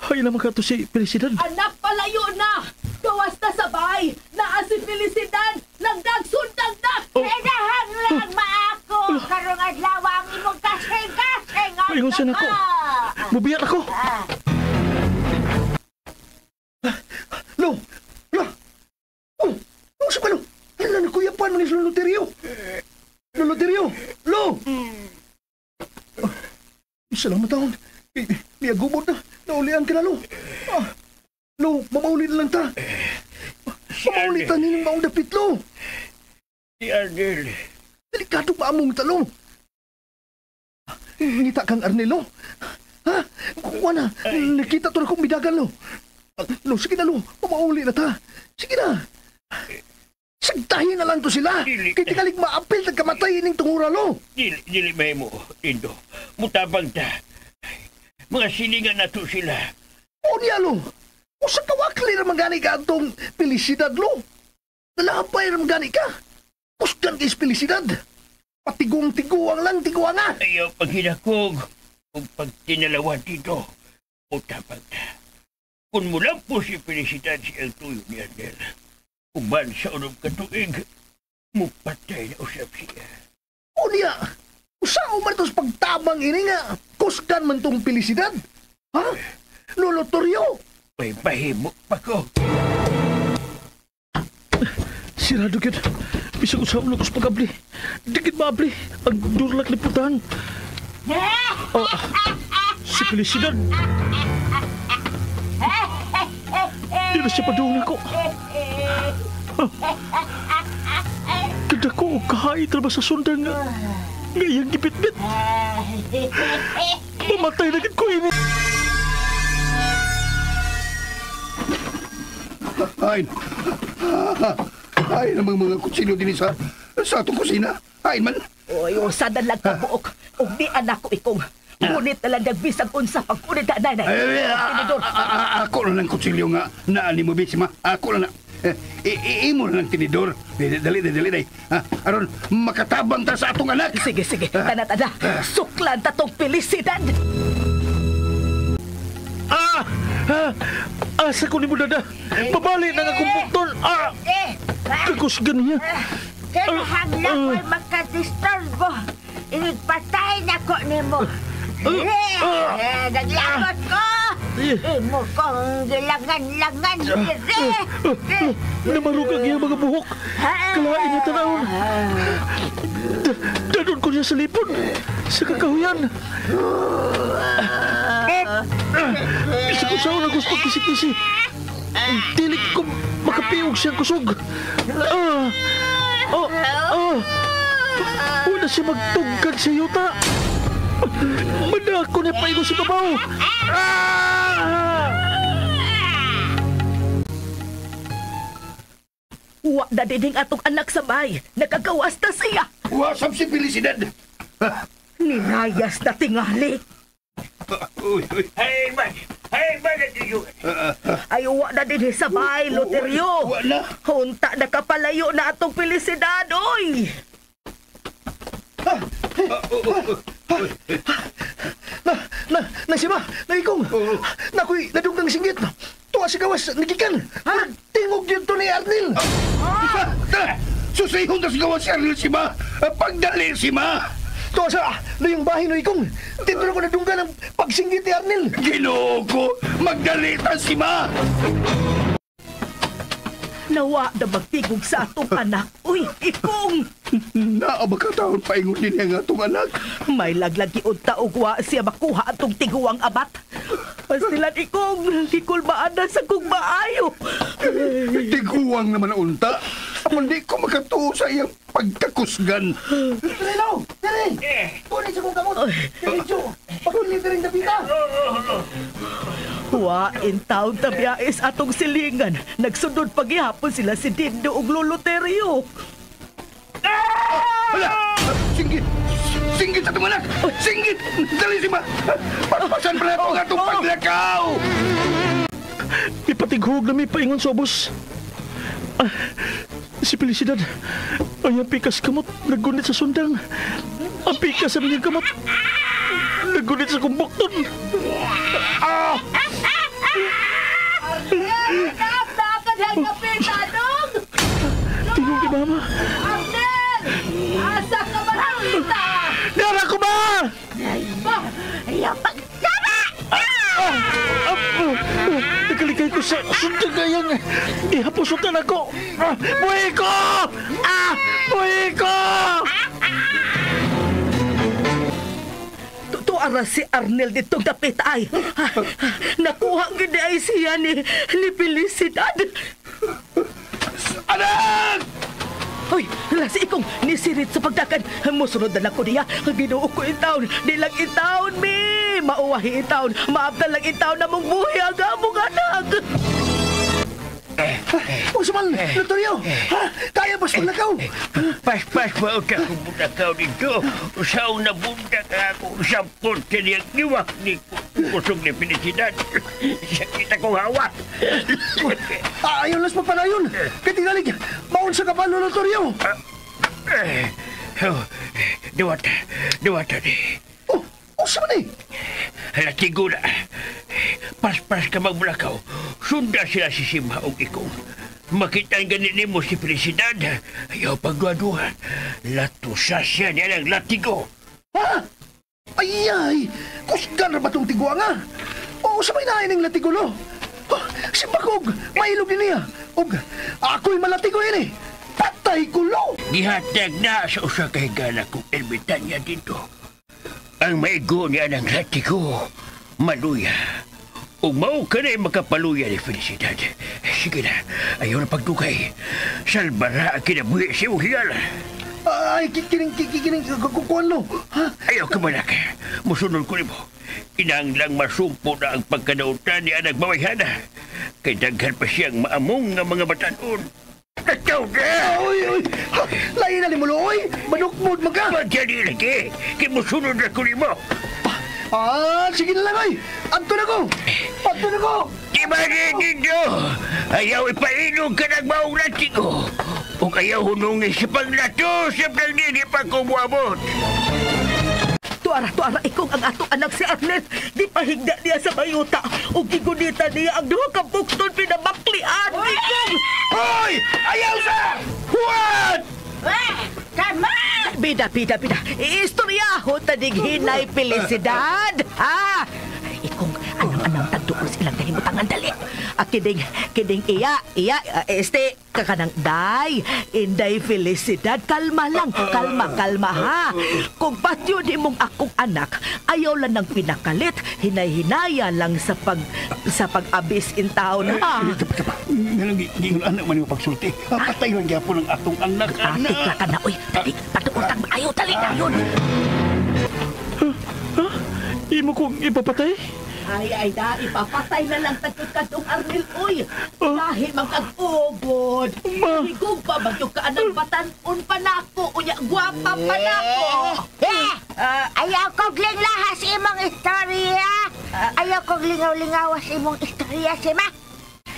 Hay naman ka to si Felicidad. Anak, palayo na! Gawas na sabay! Naa si Felicidad! Nagdagsundag na! Pinahang lang maako! Karong adlaw ang imong kasing-kasing! Ayun siya nako. Mubiyat ako. Lo! Sa pa, Lo? Hala, nakuyapan mo ni Lolo Terio. Lolo Terio! Lo! Salamat taon. Niyagubot na. Naulian ka na, Lo. Lo, mamaulit na lang ta. Mamaulit na nilang maong dapit, Lo. Si Arnel. Delikado pa among talo. Ngita kang Arnelo. Ha? Kuha na. Nakita to na kong bidagan, Lo. Lo, sige na, Lo. Mamauli na ta. Sige na. Sagtahin na lang to sila. Kaya tingalig maapil na kamatay ining tungura, Lo. Dili may mo, Indo. Mutabang ta. Mga silingan na to sila. O niya, Lo. O sa kawakli naman gani ka itong Felicidad, Lo. Nalapay naman gani ka. Pusgan kay Felicidad. Patigong-tiguang lang, tiguang nga. Ayaw paghinakog. Kung pagtinalawan dito, mutabang ta. Kung mula po si Felicidad siyang tuyo ni Arnel, uman sa unong katuig, mupatay na usap siya. O niya. Usao man ito sa pagtabang ini nga. Kusgan man tong Felicidad. Ha? Lolo Torio. May pahimok pa ko. Sirado yun. Bisag usap na ko sa pag-abli. Dikit maabli. Ang durlak ni putahan. Si Felicidad. Di na siya padung ako. Kada ko kahait na ba sa sundang nga. Ngayang gipit-bit. Mamatay na ko ini. Ay namang mga kutsilyo din sa atong kusina. Ay man. Oy, usadan lang ka buok. Ug di anak ko ikong. Ngunit na lang nagbisag unsa pag-unit na nanay. Ako na lang kutsilyo nga naani mo bisima. Ako na. Imo na lang tinidor. Dali. Aron makatabang ta sa atong anak. Sige. Tana. Suklan ta tong Felicidad. Asa ko ni mo dada. Pabali na nga kumpukton. Kakusgan niya. Kinahanglan ko'y magka-disturbo. Inigpatay na ko ni mo. Naglagot ko. Imo kong gilangan-langan. Namarugag niya mga buhok. Kalain niya tanawon. Dadon ko niya sa lipon. Sa kakahuyan. Isa ko sa'yo na gusto kisi-kisi. Dilig ko makapiyog siyang kusog. Una siya magtugkad sa yuta. Manako na paigo sa babaw. Wa na dining atong anak sa bay. Nakagawas na siya. Wasap si Felicidad. Ninayas na tingali. Hey, man na tiyo. Ay, wa na din sa bay, Loterio. Wa na. Hunta nakapalayo na atong Felicidad, oy. Nasima, naikong. Nakoy, nadunggang singgit. Tuwa si gawas, nagikan. Tingog yun to ni Arnel. Susayhon na si gawa si Arnel si Ma. Pagdali si Ma. Tuwa sa, yung bahay no ikong. Dito na ko nadunggan ang pagsinggit ni Arnel. Ginoo ko, magdalitan si Ma. nawa na magtigog sa atong anak. Uy, ikong! Naabakataon paingon din ang atong anak. May laglagi unta og wa siya makuha atong tiguang abat. Pastilan ikong, hikulbaan na sa kong maayo. Tiguang naman ang unta. Amon di ko makatuo sa iyang pagkakusgan. Trino! Tiring! Kunin sa kong kamot! Diretso! Pagkunin tiring dapita! Wa in taon tabiais atong silingan. Nagsundod paghihapon sila si Dindo ug Lolo Terio. Hala! Singgit! Singgit sa itong anak! Singgit! Dali si Ma! Papasan pa na ito ang atong paglakaw! Ipatighog na may paingon sa ubos. Si Felicidad, ay ang pikas kamot, naggunit sa sundang. Ang pikas sa mga kamot, naggunit sa kumbukton. Tingog ni Mama. Arnel! Asa ka ba lang kita? Nara ko ba? Ayaw pagsama! Nakaligay ko sa sundang gayang. Ihapusutan ako. Buhay ko! Buhay ko! Tuara si Arnel ditong dapit ay. Nakuha gid ay siya ni Felicidad. Anak! Hoy, lasi ikong nisirit sa pagdakan. Musunod na lang ko niya. Ginuo ko itaon. Di lang itaon, mi. Mauwahi itaon. Maabdal lang itaon na mong buhay ang among anak. O saman, Notorio! Kaya ba sa lakaw? Pas-pas ba utak kong bunakaw dito? Usaw na bundak ako. Sampun kaniyang iwak ni kusog ni Felicidad. Sakit akong hawak. Ayaw las magpanayon! Katigalig, maun sa kapalo, Notorio! Dawata ni. O saman eh! Latigo na. Pas-pas ka magbulakaw. Sunda sila si Simha o ikong. Makita ang ganit mo si Felicidad. Ayaw pagduaduhan. Latusa siya niya ng latigo. Ha? Ay! Kusgan na ba itong tiguan nga? O sabay na ng latigulo? Si Bakog, mailog din niya. Og, ako'y malatigo yun eh. Patay kulo! Gihatag na sa usa ka higala kong ermitan niya dito. Ang maigo niya ng latigo, maluya. O mao ka na makapaluya ni Felicidad. Sige na, ayaw na pagdugay. Salbara ang kinabuhi si Uhiyala. Ay, kining, kukuan no? Ha? Ayaw ka manak. Musunod ko ni mo. Inanglang masumpo na ang pagkadautan ni anak babayhana. Kay daghan pa siyang maamong nga mga batanon. Ikaw na! Uy! Lain na ni Mulo, uy! Manukmod maga! Madyan lagi. Kay musunod na ko ni mo. Sige na lang, uy! Anto na ko! Anto na ko! Di ba ninyo? Ayaw ipainog ka ng maong latigo. O ayaw hunungin sa panglato sa nini pa kumuabot. Tuara ikong ang atong anak si Arnel. Di pahigda niya sa bayuta. O gigunita niya ang duha ka bukton pinabaklian. Ikong! Hoy! Ayaw sa! Huwag! Tama! Bida. Istoryaho tadig hinay Felicidad. Ha? Ikong anang tagduol silang kahimutangan dali. Kidding iya, kakanang day, inday Felicidad, kalma lang, kalma ha. Kung patyo di mong akong anak, ayaw lang ng pinakalit, hinay-hinaya lang sa pag-abis in town ha. Gingon anak man yung pagsulti. Patay lang gyapon ang atong anak. Atik la ka na, uy, dali, patuutang maayo, dali na yun. Imo kong ipapatay? Ay, ipapatay na lang tagkatong Arnel, uy. Dahil magkag-ubod. Higog pa bagyog ka anang batanon pa na ako. Unya, gwapa pa na ako. Ayaw kong linglahas imong istorya. Ayaw kong lingaw-lingawas imong istorya, Sima.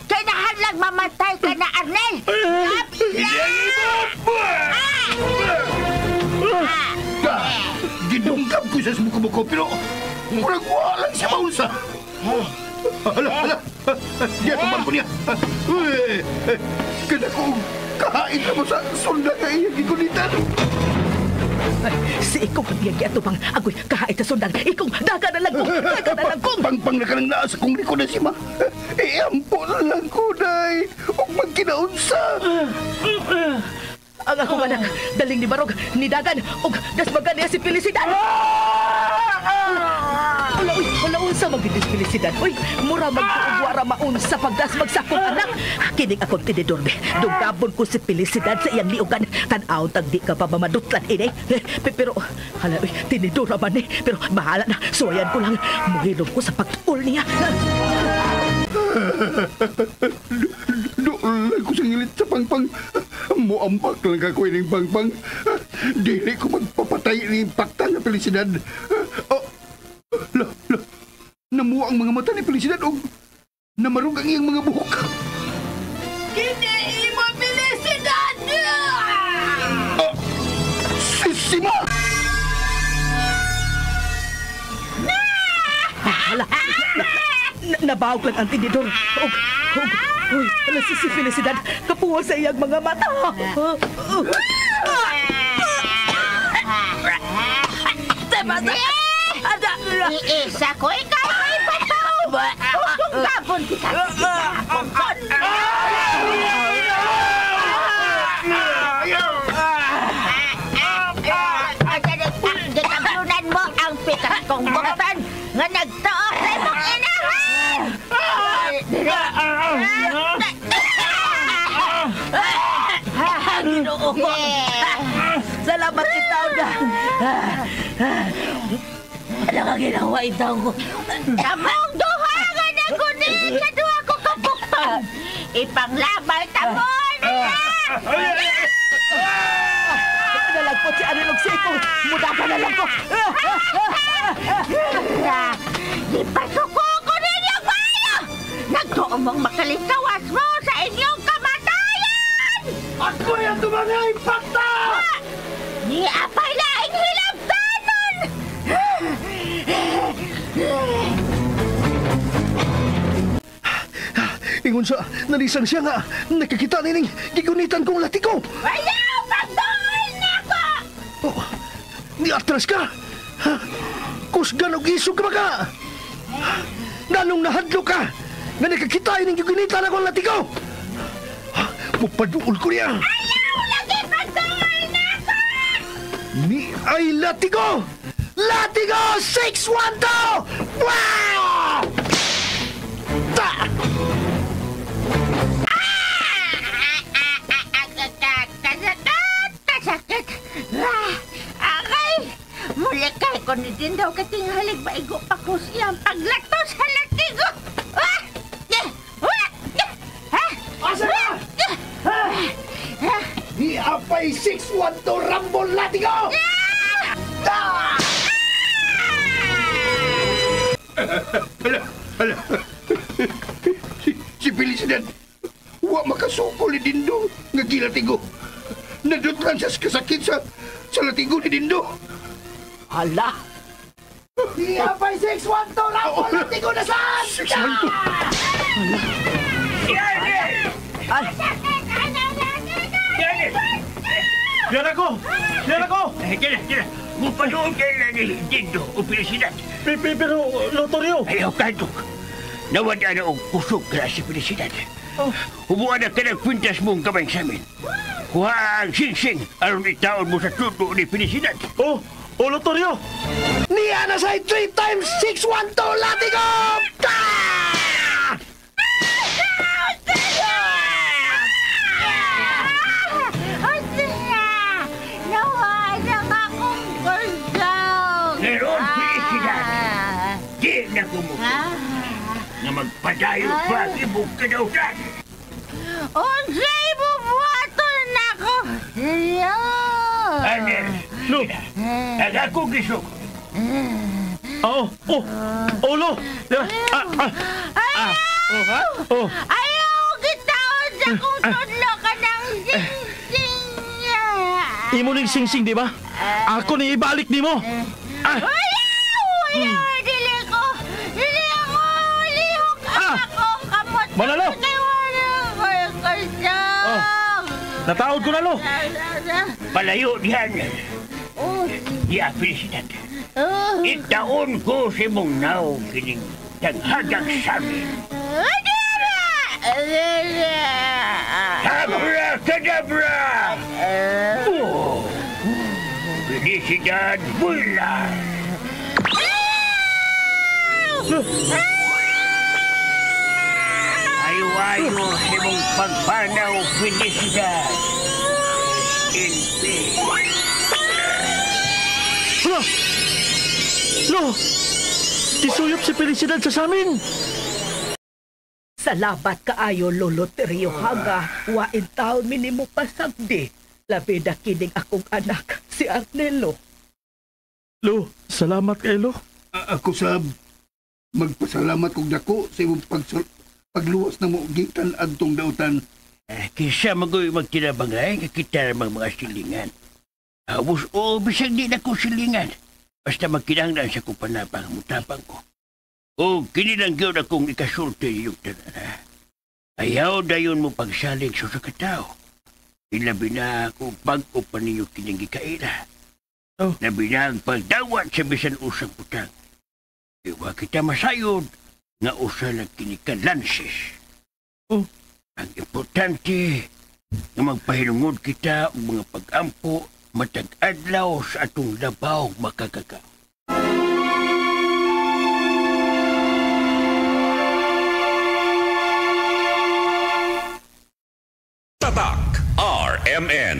Kailangan lang mamatay ka na, Arnel. Gidungkap ko sa sumuko-muko, pero murag walang siya maunsa. Hala. Diya, tumbang ko niya. Uy, kada ko kahain na mo sa sunda ka iyang gigulitan. Si ikong pagyagi ato bang agoy kahit sa sundan. Ikong daga na lang ko. Daga na lang ko. Pang na ka ng naas kung liko na si ma. Ampo na lang ko, day. Huwag magkinaunsa. Ang akong anak, daling ni Barog, ni Dagan, ug dasbagan niya si Felicidad. Wala unsa magiging Felicidad. Uy, mura magkuugwara maunsa pagdasbag sa akong anak. Kining akong tinidor, be. Dugdabon ko si Felicidad sa iyang liugan. Tan-aw tag di ka pa mamadutlan, inay. Pero, hala, uy, tinidor naman eh. Pero bahala na, suwayan ko lang. Muhilom ko sa pag-ul niya. Doon ko sa ngilit sa pangpang. Muampak lang ako ng pangpang. Dili ko magpapatay ni pakta na Felicidad. Namuha ang mga mata ni Felicidad o namarug ang iyang mga buhok. Kini mo Felicidad! Sisima! Hala, nabawag lang ang tinidor. Uy, ala si Felicidad, kapuha sa iyang mga mata. Iisa ko, ikaw ay pataw! Kung gabon kita, Ginablunan mo ang pikas kong buksan nga nagtaos sa imong inahan! Ginoo ko. Salamat itaw na. Ano ka ginawa itaw ko? Tamong duha nga naguni sa duha ko kabuktan! Ipanglabay tamon! Nalagpot si Anil og Siko. Muda ka na lang ko. Di pasuko ko ninyo kayo! Nagtuong mong makalikawas mo sa inyong kamatayan! Ako yung tumangay pakta! Ni apay laing hilabtanon! Ingon sa nalisang siya nga, nakakita nining gigunitan kong latiko. Ayaw! Pagdoon na ko! Oh, ni atras ka? Ha? Kusgan og isog ka ba ka? Nanong nahadlo ka? Nga nakakita nining gigunitan akong latiko? Mupaduol ko niya. Ayaw! Lagi pagdoon na ko! Ni ay latiko! Latigo 612! Wow! Ta! Kasakit! Akay! Muli kay ko ni din daw katinghalig maigo pa ko siyang paglato sa latigo! Asa na? Di apay 612 Rambo Latigo! Hala. Si Felicidad, wa makasukol ni Dindo nga gilatigo. Nadutlan siya sa kasakit sa latigo ni Dindo. Hala. Di apay 612 Rambo Latigo na saan? 612. Yan ako! Yan ako! Kaya. Mupanood kayo na ni Dindo o Felicidad. Pero, Lotorio! Ayaw kanto. Nawala na ang kusog ka si Felicidad. Oh. Humuha na ka ng kwintas mong kamay sa amin. Kuha ang sing-sing aron itaon mo sa tuto ni Felicidad. Oh, Lotorio! Niya na say 3 times 612 Latigo! Meron Felicidad. Di na kumukuha. Na magpadayo pa ang ibong kadautan. Unsay bubuhaton nako? Aner, No! ang ako gisok. Lo! Ayaw gitaon sa kung tudlo ka ng sing-sing niya. Imo ning sing-sing, di ba? Ako ni ibalik ni mo! Ayaw! Dili ako lihok ako kamot. Manalo! Kasang! Nataod ko na, Lo! Palayo diyan. Ya, Felicidad. Itaon ko si mong naw kining taghagang samin. Abra Kadabra! Oh! Felicidad Bulan! Ayo-ayo si mong pagpanaw, Felicidad! In peace! Hala! Lo! Tisuyop si Felicidad sa samin! Salamat kaayo, Lolo Terio Haga. Wain taon minimo pasagdi. Labi na kining akong anak, si Arnelo. Lo, salamat kay Lo. Ako sab magpasalamat kog dako sa imong pagluwas na mo gikan adtong dautan. Kisa magoy magtinabangay, kakita namang mga silingan. Abos o bisag di na ko silingan. Basta magkinanglan sa kupanapang mutapang ko. O kinilang gyud akong ikasulti yung tanan. Ayaw dayon mo pagsalig sa katao. Ilabi na ako bago pa ninyo kining gikaila. Oh. Labi na ang pagdawat sa bisan usang putang. Iwa kita masayod nga usa lang kinikalansis. Oh. Ang importante nga magpahilungod kita og mga pag-ampo matag adlaw sa atong labaw makakaka. Tatak RMN